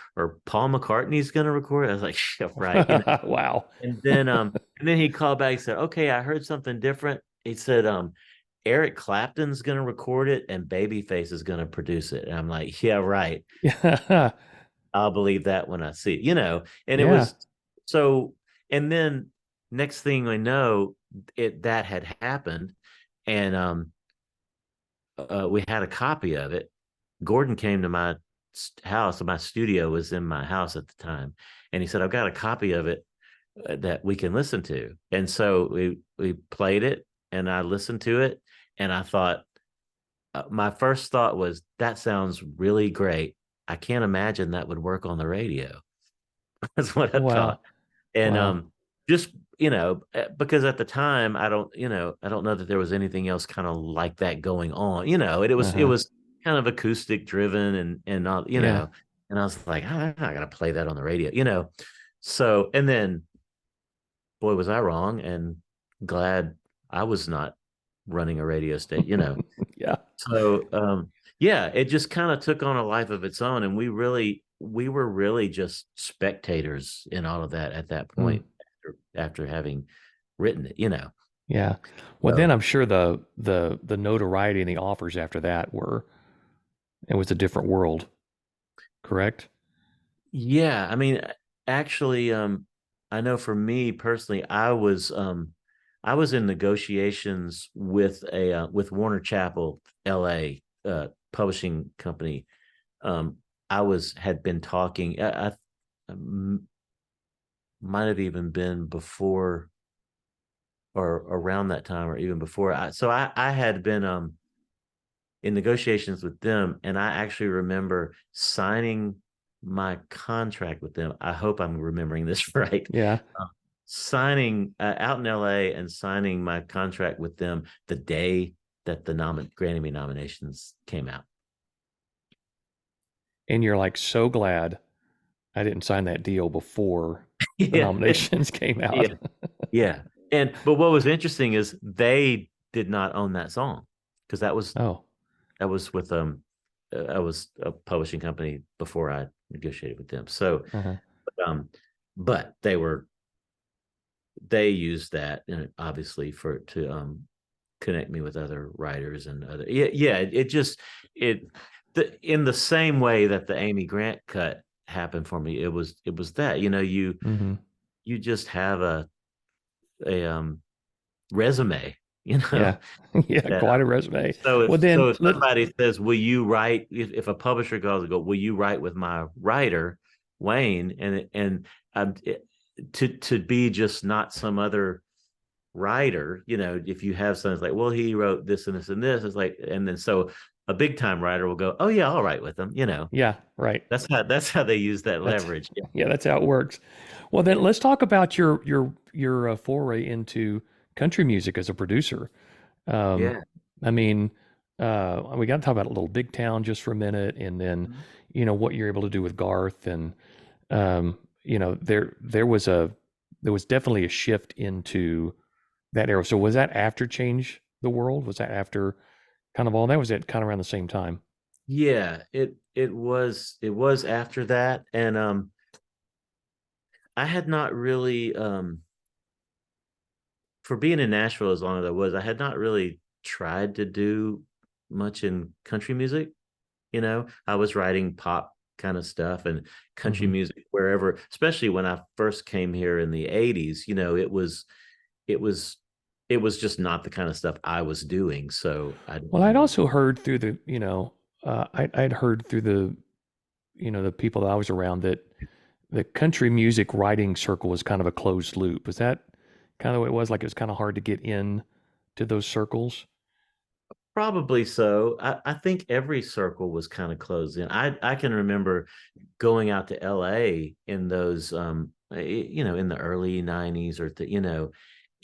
Paul McCartney's going to record it." I was like, "Yeah, right." Wow. And then he'd call back and said, "Okay, I heard something different." He said, Eric Clapton's going to record it and Babyface is going to produce it. And I'm like, yeah, right. Yeah. I'll believe that when I see it, and it Yeah. was so, and then next thing I know, that had happened. And we had a copy of it. Gordon came to my house. My studio was in my house at the time. And he said, I've got a copy of it that we can listen to. And so we played it and I listened to it. And I thought, my first thought was, that sounds really great. I can't imagine that would work on the radio. That's what I Wow. thought. And Wow. just, because at the time I don't know that there was anything else kind of like that going on. It Uh-huh. was kind of acoustic driven and not, Yeah. and I was like, I'm not gonna play that on the radio. So, and then, boy, was I wrong, and glad I was not running a radio station. Yeah. So yeah, it just kind of took on a life of its own. And we were really just spectators in all of that at that Mm. point after having written it. Yeah. Well, then So I'm sure the notoriety and the offers after that it was a different world, correct? yeah, I mean, actually, I know for me personally, I was in negotiations with with Warner Chappell, LA, publishing company. I had been talking. Might have even been before or around that time, or even before. I had been in negotiations with them, and I actually remember signing my contract with them. I hope I'm remembering this right. Yeah. Uh, Signing out in LA and signing my contract with them the day that the Grammy nominations came out. And you're like so glad I didn't sign that deal before the Yeah, nominations came yeah, out. yeah. But what was interesting is they did not own that song, because Oh. that was with I was a publishing company before I negotiated with them. So Uh-huh. um, but they used that, obviously, for to connect me with other writers and other, yeah. It just it in the same way that the Amy Grant cut happened for me. It was that, Mm-hmm. you just have a resume, Yeah. Yeah, that quite a resume. so Well, if then somebody says, will you write, if a publisher goes and go, will you write with my writer Wayne, and to be just not some other writer, if you have something like, well, he wrote this and this and this, it's like, and then so a big time writer will go, oh yeah, I'll write with them. yeah, right. That's how they use that That's leverage. yeah, that's how it works. Well, then let's talk about your foray into country music as a producer. Um, Yeah. I mean, we got to talk about a little big town just for a minute, and then what you're able to do with Garth, and there was definitely a shift into that era. So was that after Change the World? Was that after kind of all that? Was it kind of around the same time? Yeah, it was after that. And I had not really, for being in Nashville as long as I was, I had not really tried to do much in country music. I was writing pop kind of stuff and country Hmm. music wherever, especially when I first came here in the 80s. It was it was just not the kind of stuff I was doing. So I Well, I'd didn't. also heard through I'd heard through the people that I was around that the country music writing circle was kind of a closed loop. Was that kind of what it was? Like it was kind of hard to get in to those circles? Probably so. I think every circle was kind of closed in. I can remember going out to LA in those in the early 90s, or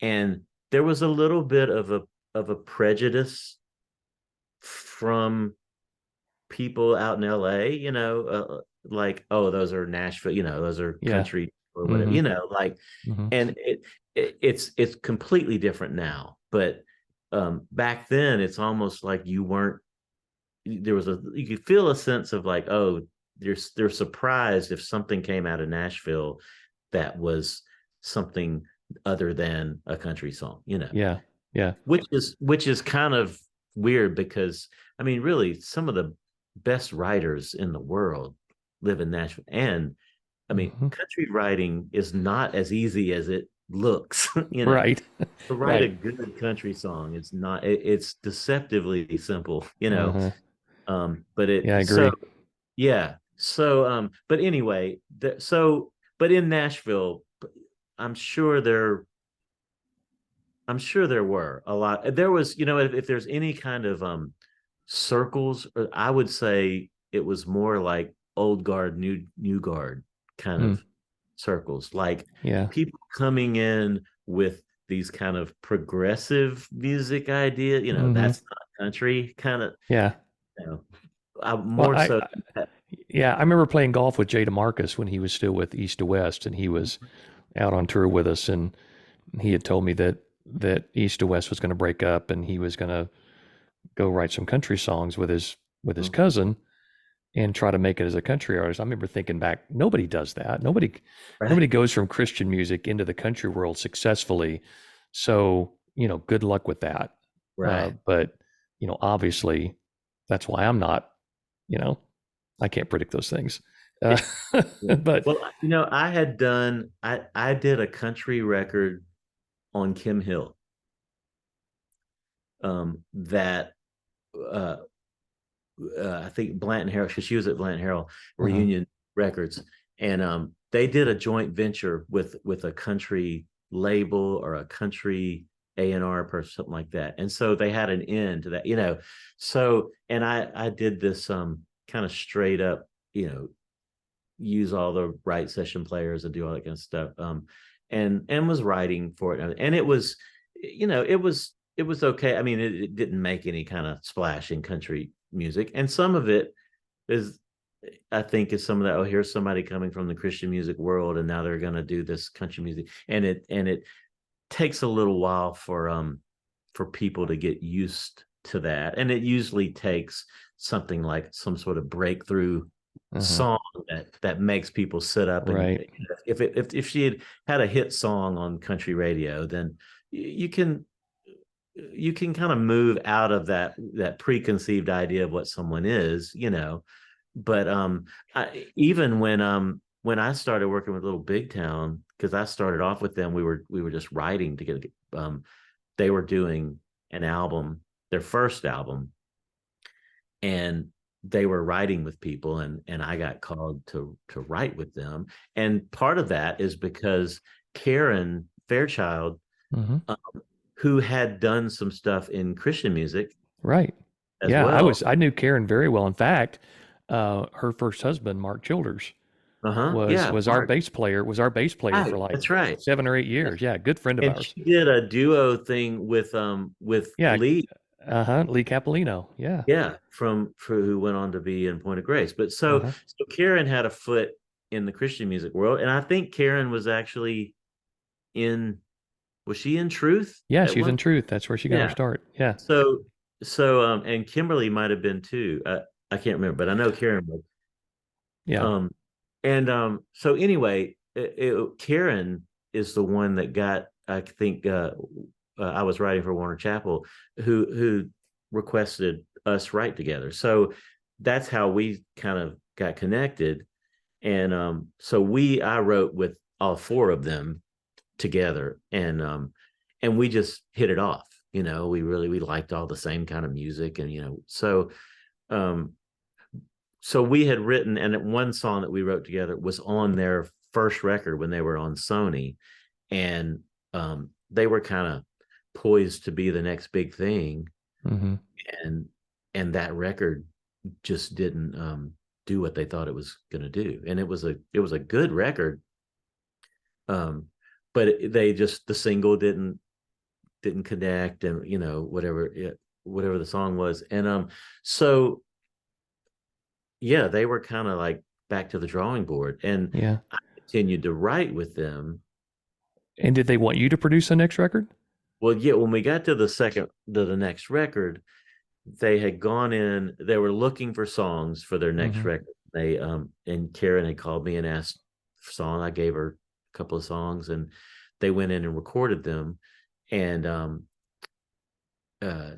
and there was a little bit of a prejudice from people out in LA, like, oh, those are Nashville, those are Yeah. country or whatever, Hmm. like, Hmm. and it's completely different now. But back then, it's almost like you weren't. You could feel a sense of like, oh, they're surprised if something came out of Nashville that was something other than a country song. Yeah. Yeah. which is kind of weird because I mean, really, some of the best writers in the world live in Nashville, and I mean, Hmm. country writing is not as easy as it looks. Right. To write a Right. good country song, it's not. It's deceptively simple. Uh-huh. But Yeah, I so agree. yeah. So but anyway, but in Nashville, I'm sure there I'm sure there were a lot. There was, if there's any kind of circles, I would say it was more like old guard, new guard kind Hmm. of circles, like Yeah. people coming in with these kind of progressive music idea. Hmm. That's not country kind of. Yeah. You know, Well, more so. yeah, I remember playing golf with Jay DeMarcus when he was still with East to West, and he was out on tour with us, and he had told me that East to West was going to break up, and he was going to go write some country songs with his cousin and try to make it as a country artist. I remember thinking back, nobody does that. Nobody Right, goes from Christian music into the country world successfully. So, good luck with that. right. But, obviously that's why I'm not, you know, I can't predict those things. Uh, Yeah. but Well, I did a country record on Kim Hill, that uh, I think Blanton Harold, because she was at Blanton Harold uh Reunion Records, and they did a joint venture with a country label or a country A&R person, something like that. And so they had an end to that, So, and I did this kind of straight up, use all the right session players and do all that kind of stuff. And was writing for it, and it was, it was okay. I mean, it didn't make any kind of splash in country music, and some of it is, I think, is some of that. Oh, here's somebody coming from the Christian music world, and now they're going to do this country music, and it takes a little while for people to get used to that, and it usually takes something like some sort of breakthrough uh song that makes people sit up. And right, if she had a hit song on country radio, then you can kind of move out of that preconceived idea of what someone is, but even when I started working with Little Big Town, because I started off with them, we were just writing to get, they were doing an album, their first album, and they were writing with people, and I got called to write with them. And part of that is because Karen Fairchild, hmm um, who had done some stuff in Christian music right. as Yeah, well. I knew Karen very well. In fact, her first husband, Mark Childers, Uh-huh. Yeah, Mark. was our bass player for Right. like That's right. 7 or 8 years. Yeah, good friend of And ours. she did a duo thing with Yeah, Lee. Lee Capolino. Yeah, Yeah, for who went on to be in Point of Grace. But so uh-huh. so Karen had a foot in the Christian music world, and I think Karen was actually in was she in Truth Yeah, at she was one? in Truth. That's where she got her Yeah. start. Yeah, So and Kimberly might have been too. I can't remember, but I know Karen was. yeah. Um and so anyway, Karen is the one that got, I think, I was writing for Warner Chappell, who requested us write together. So that's how we kind of got connected. And so I wrote with all four of them together, and we just hit it off. We liked all the same kind of music, and um so we had written, and one song that we wrote together was on their first record when they were on Sony, and they were kind of poised to be the next big thing, Hmm. and that record just didn't do what they thought it was going to do, and it was a good record, um, but they just, the single didn't connect, and whatever the song was, and so yeah, they were kind of like back to the drawing board, and Yeah. I continued to write with them. And did they want you to produce the next record? Well, yeah, when we got to the next record, they had gone in, they were looking for songs for their next Hmm. record. They and Karen had called me and asked for song. I gave her a couple of songs, and they went in and recorded them. And uh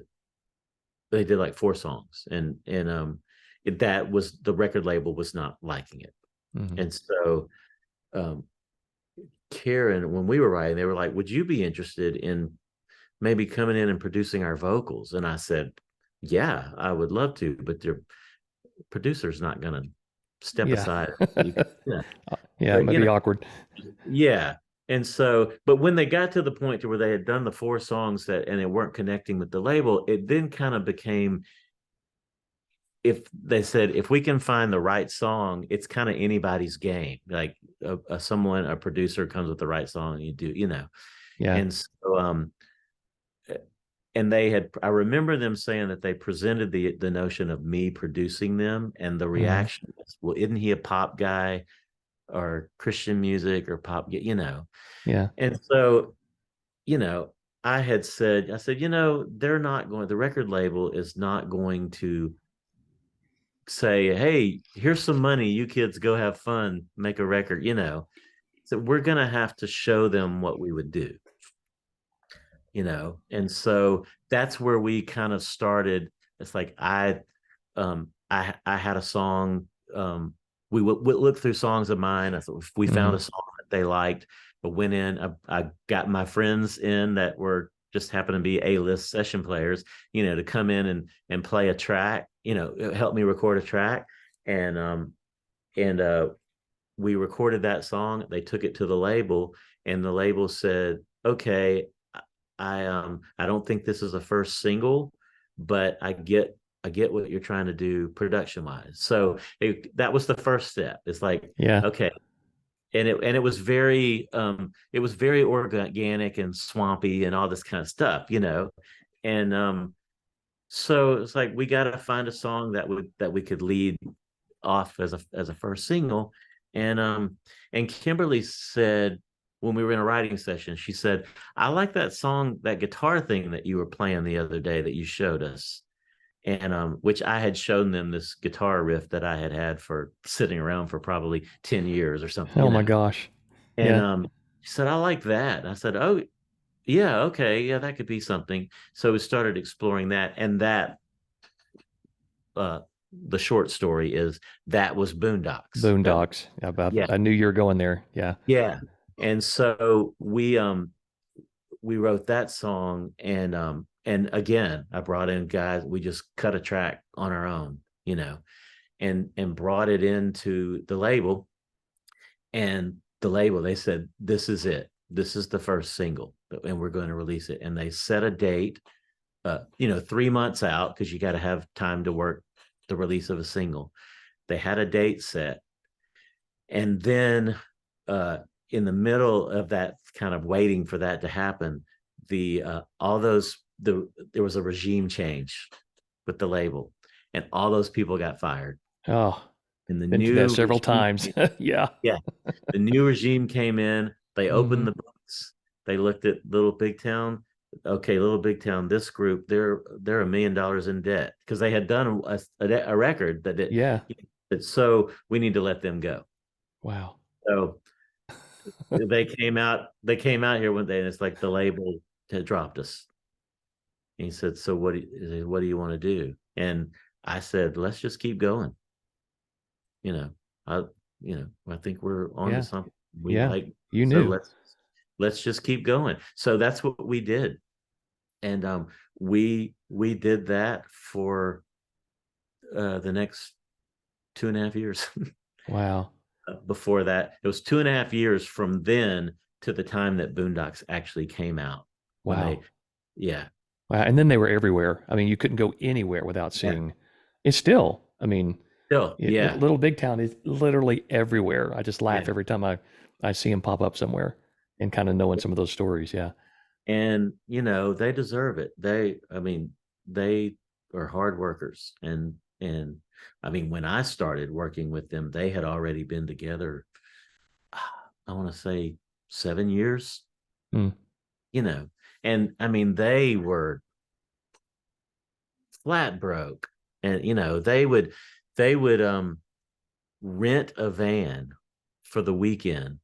they did like 4 songs, that was, the record label was not liking it. Mm-hmm. And so um Karen, when we were writing, they were like, would you be interested in maybe coming in and producing our vocals? And I said, yeah, I would love to, but their producer's not going to step Yeah. aside. Yeah. Yeah, it But might be awkward. yeah. And so, but when they got to the point to where they had done the 4 songs that, and they weren't connecting with the label, it then kind of became, if they said, if we can find the right song, it's kind of anybody's game. Like a producer comes with the right song, and you do, Yeah. And so, and I remember them saying that they presented the notion of me producing them, and the Mm-hmm. reaction was, well, isn't he a pop guy or Christian music or pop, Yeah. And so, you know, I said, they're not going, the record label is not going to say, hey, here's some money, you kids go have fun, make a record, So we're going to have to show them what we would do, And so that's where we kind of started. It's like I had a song. We would look through songs of mine. I thought if we found Mm-hmm. a song that they liked, I went in. I got my friends in that were just happened to be A-list session players, to come in and play a track, help me record a track, and and we recorded that song. They took it to the label, and the label said, "Okay, I don't think this is a first single, but I get what you're trying to do production wise." So that was the first step. It's like, Yeah. okay, and it was very organic and swampy and all this kind of stuff, and so it's like we got to find a song that we could lead off as a first single, and Kimberly said, when we were in a writing session, she said, I like that song, that guitar thing that you were playing the other day that you showed us. And which I had shown them this guitar riff that I had for sitting around for probably 10 years or something, Oh my gosh. And Yeah. she said, I like that. I said, oh, yeah, okay, yeah, that could be something. So we started exploring that, and that uh the short story is that was Boondocks. Boondocks. About Yeah, I knew you were going there. Yeah. yeah. And so we wrote that song, and again, I brought in guys. We just cut a track on our own, and brought it into the label. And the label, they said, this is it, this is the first single, and we're going to release it. And they set a date, 3 months out, because you got to have time to work the release of a single. They had a date set, and then in the middle of that, kind of waiting for that to happen, there was a regime change with the label, and all those people got fired. Oh, And the been through that new several regime, times. Yeah. yeah, the new regime came in. They Mm-hmm. opened the books. They looked at Little Big Town. Okay, Little Big Town, this group, they're $1 million in debt because they had done a record Yeah. so we need to let them go. Wow. So they came out here one day, and it's like the label had dropped us. And he said, so what do you want to do? And I said, let's just keep going. You know, I I think we're on to Yeah. something. We Yeah. like, You so knew. let's just keep going. So that's what we did. And we did that for the next 2.5 years. Wow. Before that, it was 2.5 years from then to the time that Boondocks actually came out. When Wow. they, yeah, Wow. And then they were everywhere. I mean, you couldn't go anywhere without yeah, seeing it's still, I mean, still, yeah, Little Big Town is literally everywhere. I just laugh yeah. every time I see him pop up somewhere and kind of knowing some of those stories. Yeah. And they deserve it. I mean, they are hard workers, and I mean, when I started working with them, they had already been together, I want to say 7 years, Mm. you know, and I mean, they were flat broke, and they would rent a van for the weekend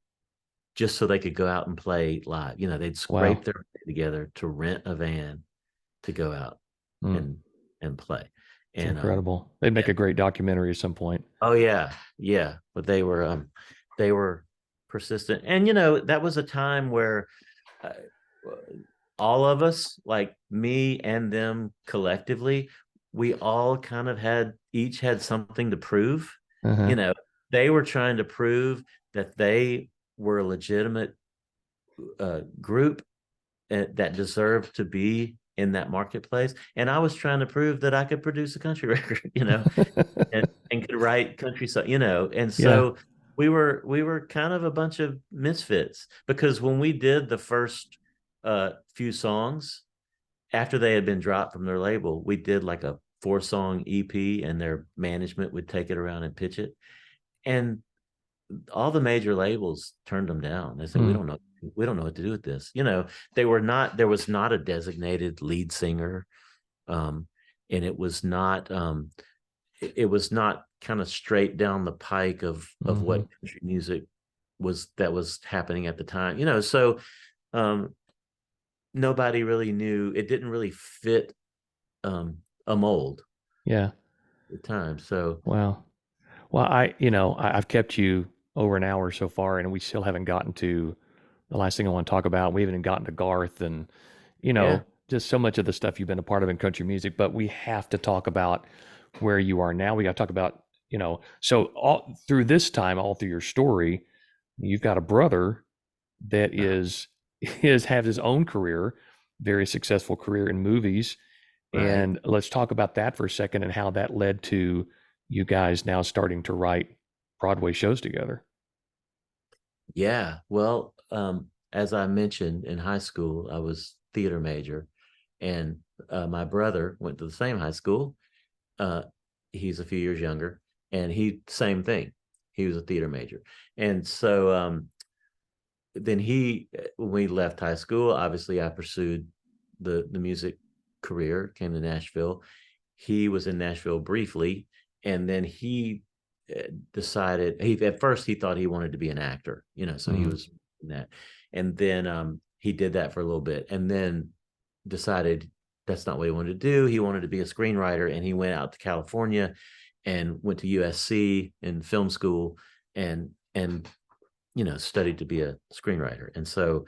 just so they could go out and play live. They'd Wow. scrape their money together to rent a van to go out Mm, and play. it's And incredible. They'd make yeah. a great documentary at some point. Oh yeah, yeah. But they were persistent, and that was a time where uh, all of us, like me and them collectively, we all kind of each had something to prove. Uh-huh. You know, they were trying to prove that they were a legitimate group that deserved to be in that marketplace, and I was trying to prove that I could produce a country record, and could write country song, and Yeah. so we were kind of a bunch of misfits, because when we did the first few songs after they had been dropped from their label, we did like a 4-song EP, and their management would take it around and pitch it, and all the major labels turned them down. They said, Mm, we don't know what to do with this. There was not a designated lead singer. Um, and it was not kind of straight down the pike of hmm what country music that was happening at the time. So um, nobody really knew. It didn't really fit a mold Yeah. at the time. So Wow. Well, I've kept you over an hour so far, and we still haven't gotten to the last thing I want to talk about. We haven't even gotten to Garth and, yeah, just so much of the stuff you've been a part of in country music. But we have to talk about where you are now. We got to talk about, so all through this time, all through your story, you've got a brother that is have his own career, very successful career in movies. right. And let's talk about that for a second and how that led to you guys now starting to write Broadway shows together. Yeah. Well, as I mentioned, in high school, I was theater major, and my brother went to the same high school. Uh, he's a few years younger, and same thing. He was a theater major, and so then when we left high school, obviously I pursued the music career, came to Nashville. He was in Nashville briefly, and then he decided, he at first he thought he wanted to be an actor, so he Mm, was in that, and then he did that for a little bit, and then decided that's not what he wanted to do. He wanted to be a screenwriter, and he went out to California and went to USC in film school, and studied to be a screenwriter. And so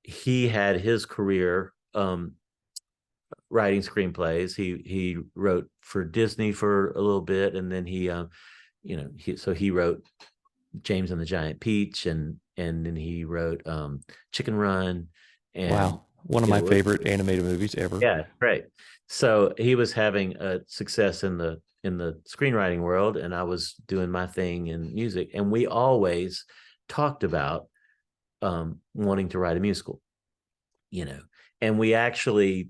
he had his career writing screenplays. He wrote for Disney for a little bit, and then he wrote James and the Giant Peach, and then he wrote Chicken Run, and wow. One of you my know it, favorite animated movies ever. yeah, great. So he was having a success in the screenwriting world, and I was doing my thing in music, and we always talked about wanting to write a musical, you know. And we actually,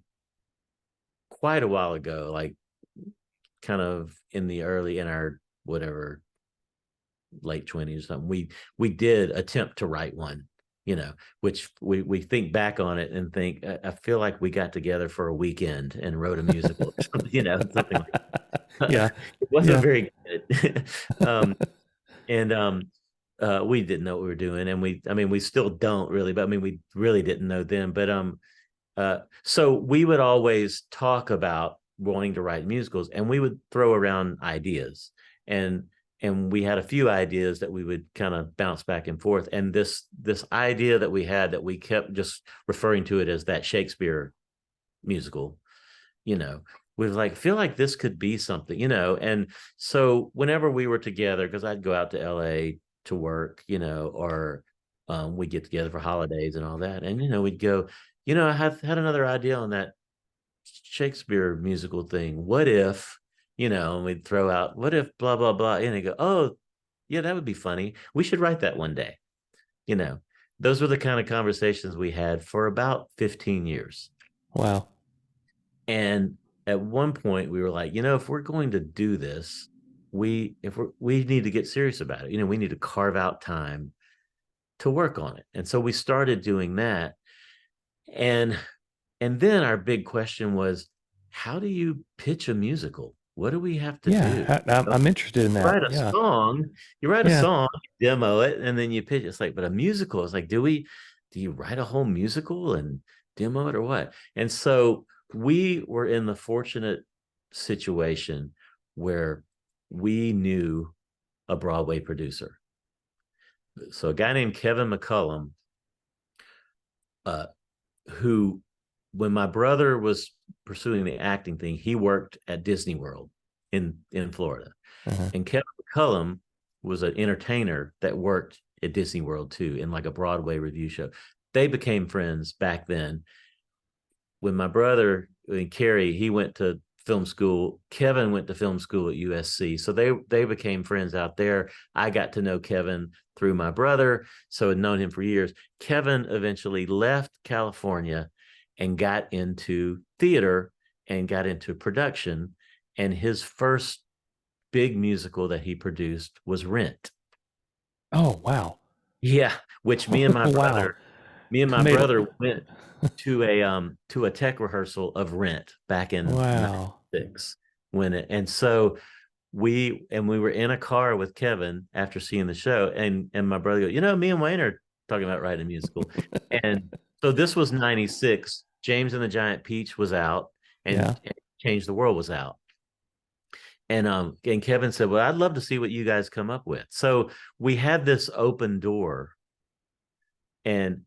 quite a while ago, like kind of in our whatever late 20s or something, we did attempt to write one, which we think back on it and think, I feel like we got together for a weekend and wrote a musical, something like Yeah. that. It wasn't Yeah. very good. And we didn't know what we were doing, and we still don't really, but we really didn't know then. But so we would always talk about wanting to write musicals, and we would throw around ideas, and we had a few ideas that we would kind of bounce back and forth. And this idea that we had, that we kept just referring to it as that Shakespeare musical, you know we was like, feel like this could be something, and so whenever we were together, because I'd go out to LA to work, or we'd get together for holidays and all that, and we'd go, I have had another idea on that Shakespeare musical thing. What if, and we'd throw out, what if blah blah blah, and they go, oh yeah, that would be funny, we should write that one day. you know those were the kind of conversations we had for about 15 years. Wow. And at one point we were like, if we're going to do this, we need to get serious about it. We need to carve out time to work on it. And so we started doing that. And then our big question was, how do you pitch a musical? What do we have to do? Yeah. I'm interested in that. Write a Yeah. song, you write a Yeah. song, you demo it, and then you pitch it. It's like, but a musical is like, do you write a whole musical and demo it, or what? And so we were in the fortunate situation where we knew a Broadway producer. So a guy named Kevin McCullum, uh, who, when my brother was pursuing the acting thing, he worked at Disney World in Florida. Uh-huh. And Kevin McCullum was an entertainer that worked at Disney World too, in like a Broadway review show. They became friends back then. When my brother, when Carrie, he went to film school. Kevin went to film school at USC. So they became friends out there. I got to know Kevin through my brother, so I'd known him for years. Kevin eventually left California and got into theater and got into production. And his first big musical that he produced was Rent. Oh, wow. Yeah, which me and my Wow. brother, me and my Made a, brother went to a tech rehearsal of Rent back in wow. '96 when it, and so we were in a car with Kevin after seeing the show, and my brother goes, me and Wayne are talking about writing a musical. And so this was '96. James and the Giant Peach was out, Yeah. and Change the World was out. And Kevin said, well, I'd love to see what you guys come up with. So we had this open door. And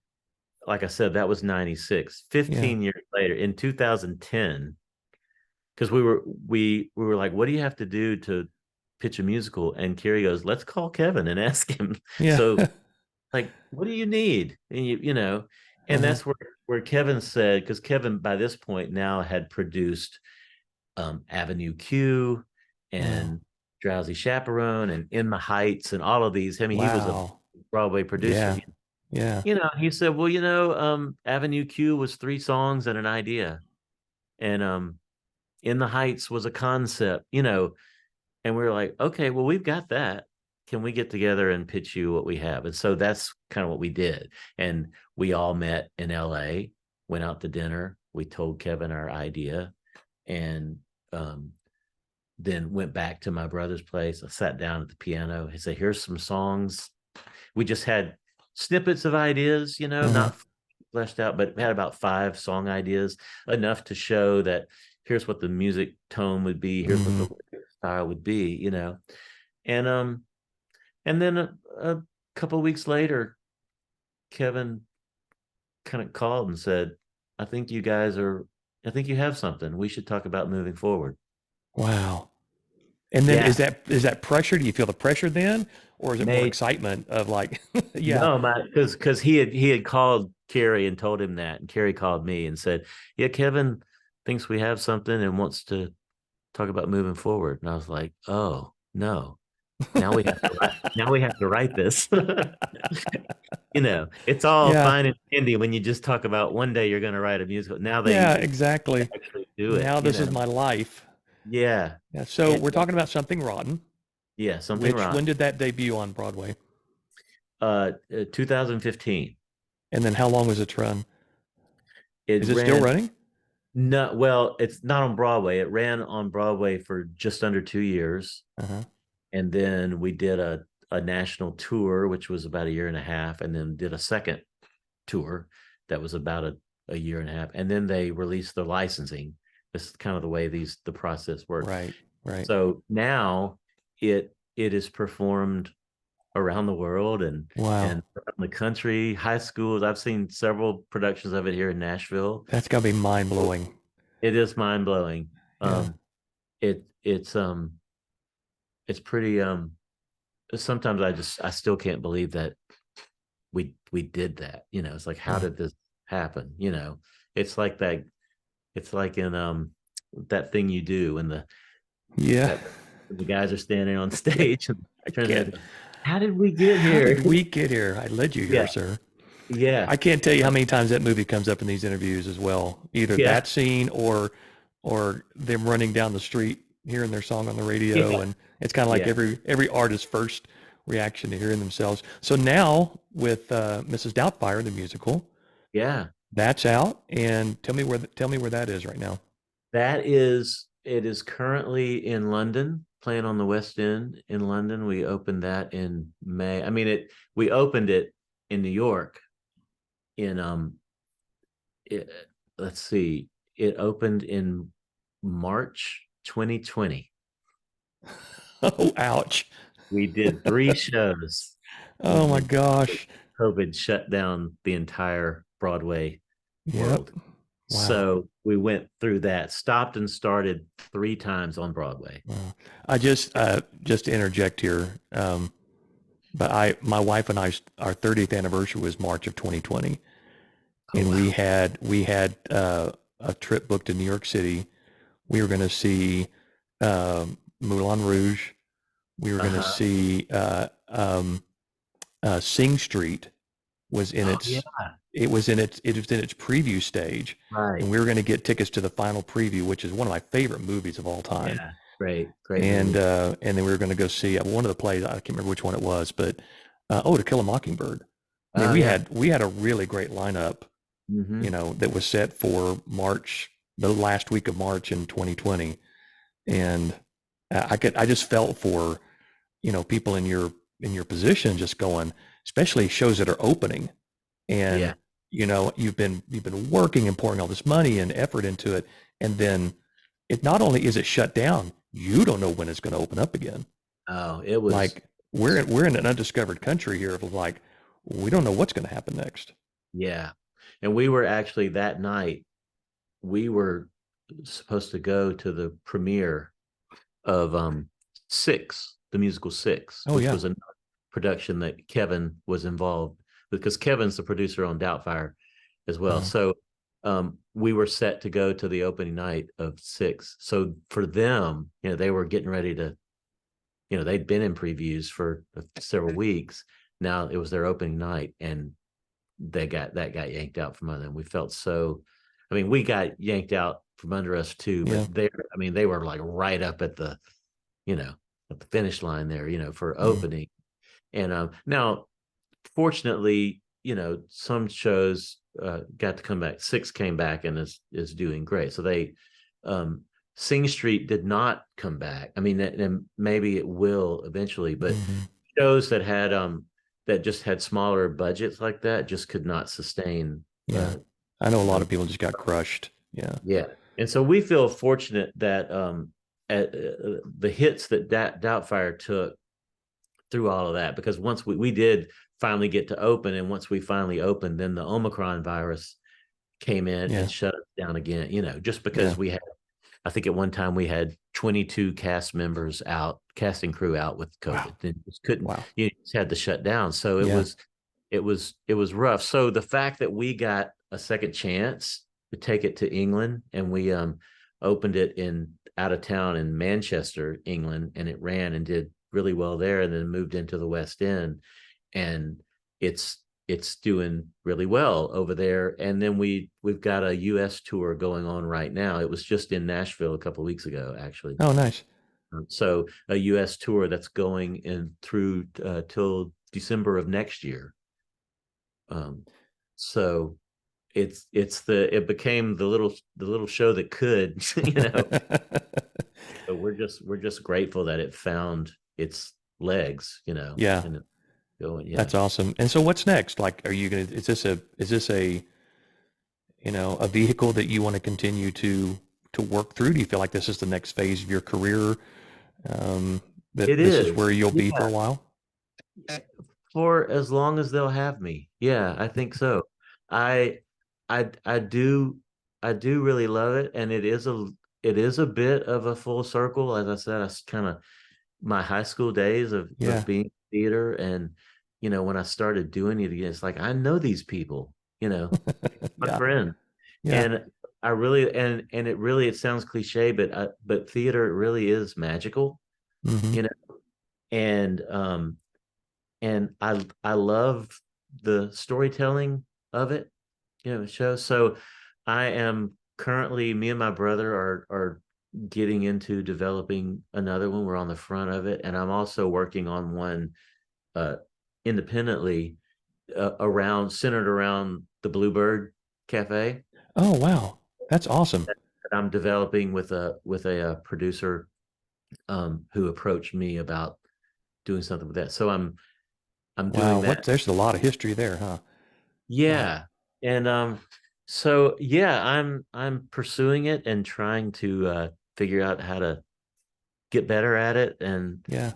like I said, that was '96. Yeah. 15 years later, in 2010, because we were like, what do you have to do to pitch a musical? And Carrie goes, let's call Kevin and ask him. Yeah. So like, what do you need? And and Uh-huh. that's where Kevin said, because Kevin by this point now had produced Avenue Q Wow. and Drowsy Chaperone and In the Heights and all of these. I mean, he was a Wow. Broadway producer. Yeah. Yeah. He said, well, Avenue Q was 3 songs and an idea. And In the Heights was a concept, and we were like, okay, well, we've got that. Can we get together and pitch you what we have? And so that's kind of what we did. And we all met in LA, went out to dinner. We told Kevin our idea, and then went back to my brother's place. I sat down at the piano. He said, here's some songs. We just had snippets of ideas, Uh-huh. not fleshed out, but we had about 5 song ideas, enough to show that here's what the music tone would be, here's what Hmm. the style would be, and and then a couple of weeks later, Kevin kind of called and said, I think you have something, we should talk about moving forward. Wow. And then Yeah. is that pressure? Do you feel the pressure then, or is it more Made excitement of like, yeah, No, my because he had called Carrie and told him that, and Carrie called me and said, "Yeah, Kevin thinks we have something and wants to talk about moving forward." And I was like, "Oh no, now we have to write this." It's all yeah, fine and dandy when you just talk about one day you're going to write a musical. Now yeah, they exactly. actually do it. Now this is my life. Yeah, Yeah. So and we're talking about Something Rotten, yeah, something which wrong. when did that debut on Broadway? 2015. And then how long was its run? It Is it still ran. running? No, well, it's not on Broadway. It ran on Broadway for just under 2 years. Uh-huh. And then we did a national tour, which was about a year and a half, and then did a second tour that was about a year and a half. And then they released the licensing. This is kind of the way the process works. Right. Right. So now it is performed around the world and Wow. around the country, high schools. I've seen several productions of it here in Nashville. That's gotta be mind blowing. It is mind blowing. Yeah. It's pretty sometimes I still can't believe that we did that. It's like, how Yeah. did this happen? It's like that. It's like in that thing you do when Yeah. the guys are standing on stage and I turns can't. around, how did we get How here? did we get here? I led you here, Yeah, sir. yeah, I can't tell you how many times that movie comes up in these interviews as well. Either yeah, that scene or them running down the street, hearing their song on the radio, yeah, and it's kind of like yeah, every artist's first reaction to hearing themselves. So now with Mrs. Doubtfire, the musical, yeah. that's out, and tell me where that is right now. It is currently in London, playing on the West End in London. We opened that in May. I mean, we opened it in New York in it, let's see, it opened in March 2020. Oh, ouch. We did 3 shows, Oh my and gosh. COVID shut down the entire Broadway Yep. world. Wow. So we went through that, stopped and started 3 times on Broadway. Wow. I just to interject here, but my wife and I, our 30th anniversary was March of 2020, Oh and wow. we had a trip booked to New York City. We were going to see Moulin Rouge. We were going to Uh-huh. see Sing Street was in Oh yeah. its it was in its preview stage, and Right. we were going to get tickets to the final preview, which is one of my favorite movies of all time. Yeah. Great movie. And then we were going to go see one of the plays. I can't remember which one it was, but To Kill a Mockingbird. I mean, Oh yeah. we had a really great lineup, Hmm. that was set for March, the last week of March in 2020, and I just felt for people in your position, just going, especially shows that are opening, and Yeah. you've been working and pouring all this money and effort into it, and then it not only is it shut down, you don't know when it's going to open up again. Oh, it was. Like we're in an undiscovered country here of like we don't know what's going to happen next. Yeah. And we were actually that night, we were supposed to go to the premiere of Six, the musical Six, Oh which yeah. was a production that Kevin was involved, because Kevin's the producer on Doubtfire as well. Uh, So we were set to go to the opening night of Six. So for them, they were getting ready to, they'd been in previews for several weeks. Now it was their opening night, and got yanked out from under them. We felt so. I mean, we got yanked out from under us too, yeah. but they were like right up at the, you know, at the finish line there, for Mm, opening. And now, fortunately, some shows got to come back. Six came back and is doing great. So they, um, Sing Street did not come back. I mean, and maybe it will eventually, but mhm. shows that just had smaller budgets like that just could not sustain. Yeah. I know a lot Um, of people just got crushed. Yeah. yeah, and so we feel fortunate that the hits that Doubtfire took through all of that, because once we did finally get to open, and once we finally opened, then the Omicron virus came in Yeah. and shut us down again. Just Yeah. because we had, I think at one time we had 22 cast members out, casting crew out with Wow. COVID. And just couldn't, Wow. just had to shut down. So Yeah. it was rough. So the fact that we got a second chance to take it to England, and we opened it in out of town in Manchester, England, and it ran and did really well there, and then moved into the West End, and it's it's doing really well over there. And then we've got a US tour going on right now. It was just in Nashville a couple of weeks ago, actually. Oh, nice. So a US tour that's going in through till December of next year. So it became the little show that could, So we're just grateful that it found its legs, Yeah. and it's going. Yeah. That's awesome. And so what's next? Like, are you going to, is this a vehicle that you want to continue to work through? Do you feel like this is the next phase of your career? That It this is is. where you'll be for Yeah. a while? For as long as they'll have me. Yeah, I think so. I I do really love it, and it is a bit of a full circle. As I said, I kind of my high school days of Yeah. being in theater, and when I started doing it again, it's like I know these people, my Yeah. friend. Yeah. And I really it sounds cliche, but theater really is magical, Hmm. you know, and I love the storytelling of it, the show. So I am currently, me and my brother are getting into developing another one. We're on the front of it, and I'm also working on one uh independently, centered around the Bluebird Cafe, Oh, wow. That's awesome. that I'm developing with a producer who approached me about doing something with that. So I'm Wow. doing What, that. there's a lot of history there, huh? Wow. Yeah. And So yeah, I'm pursuing it and trying to figure out how to get better at it. And Yeah.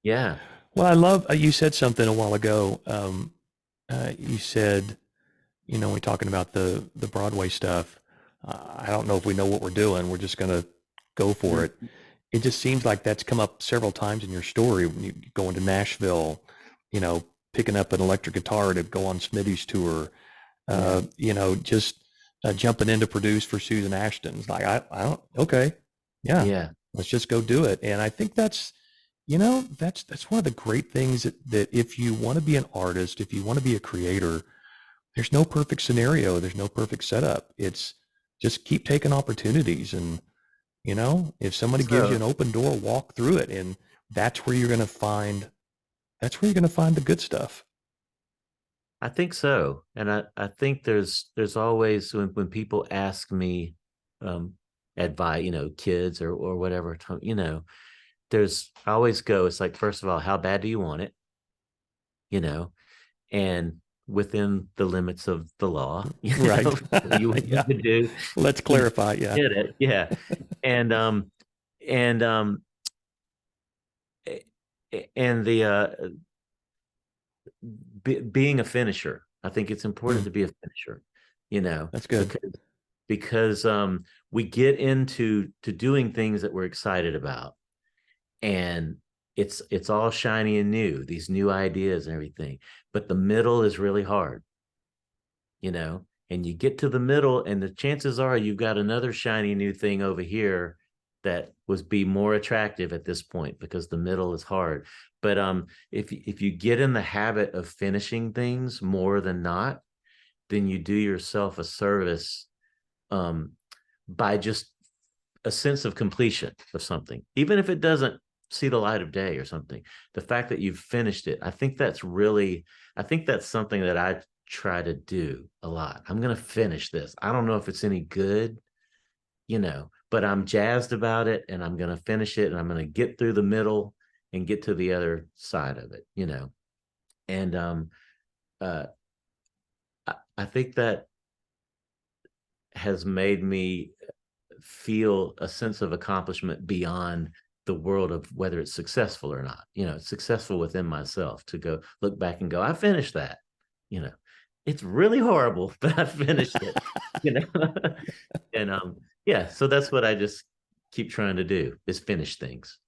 yeah, Well, I love you said something a while ago. You said, we're talking about the Broadway stuff. I don't know if we know what we're doing. We're just gonna go for it. mm, It just seems like that's come up several times in your story when you going to Nashville, you know, picking up an electric guitar to go on Smitty's tour, yeah, just jumping in to produce for Susan Ashton. It's like, I don't, okay, yeah, yeah. let's just go do it. And I think that's one of the great things that if you want to be an artist, if you want to be a creator, there's no perfect scenario. There's no perfect setup. It's just keep taking opportunities. And, if somebody gives you So an open door, walk through it. And that's where you're going to find, that's where you're going to find the good stuff. I think so. And I think there's always when people ask me um advice, kids or whatever, there's I always go, it's like, first of all, how bad do you want it? You know, and within the limits of the law, Right. you what you Yeah. need to do, Let's you know, clarify. Yeah. get it. Yeah. And and and the being a finisher. I think it's important Mm, to be a finisher, you know, that's good. because we get into to doing things that we're excited about, and it's all shiny and new, these new ideas and everything. But the middle is really hard, and you get to the middle, and the chances are you've got another shiny new thing over here that would be more attractive at this point, because the middle is hard. But if you get in the habit of finishing things more than not, then you do yourself a service, um, by just a sense of completion of something, even if it doesn't see the light of day or something. The fact that you've finished it, I think that's something that I try to do a lot. I'm going to finish this. I don't know if it's any good, but I'm jazzed about it, and I'm going to finish it, and I'm going to get through the middle and get to the other side of it. And uh, I think that has made me feel a sense of accomplishment beyond the world of whether it's successful or not. It's successful within myself to go look back and go, I finished that. You know, it's really horrible, but I finished it. You know, and yeah, so that's what I just keep trying to do, is finish things.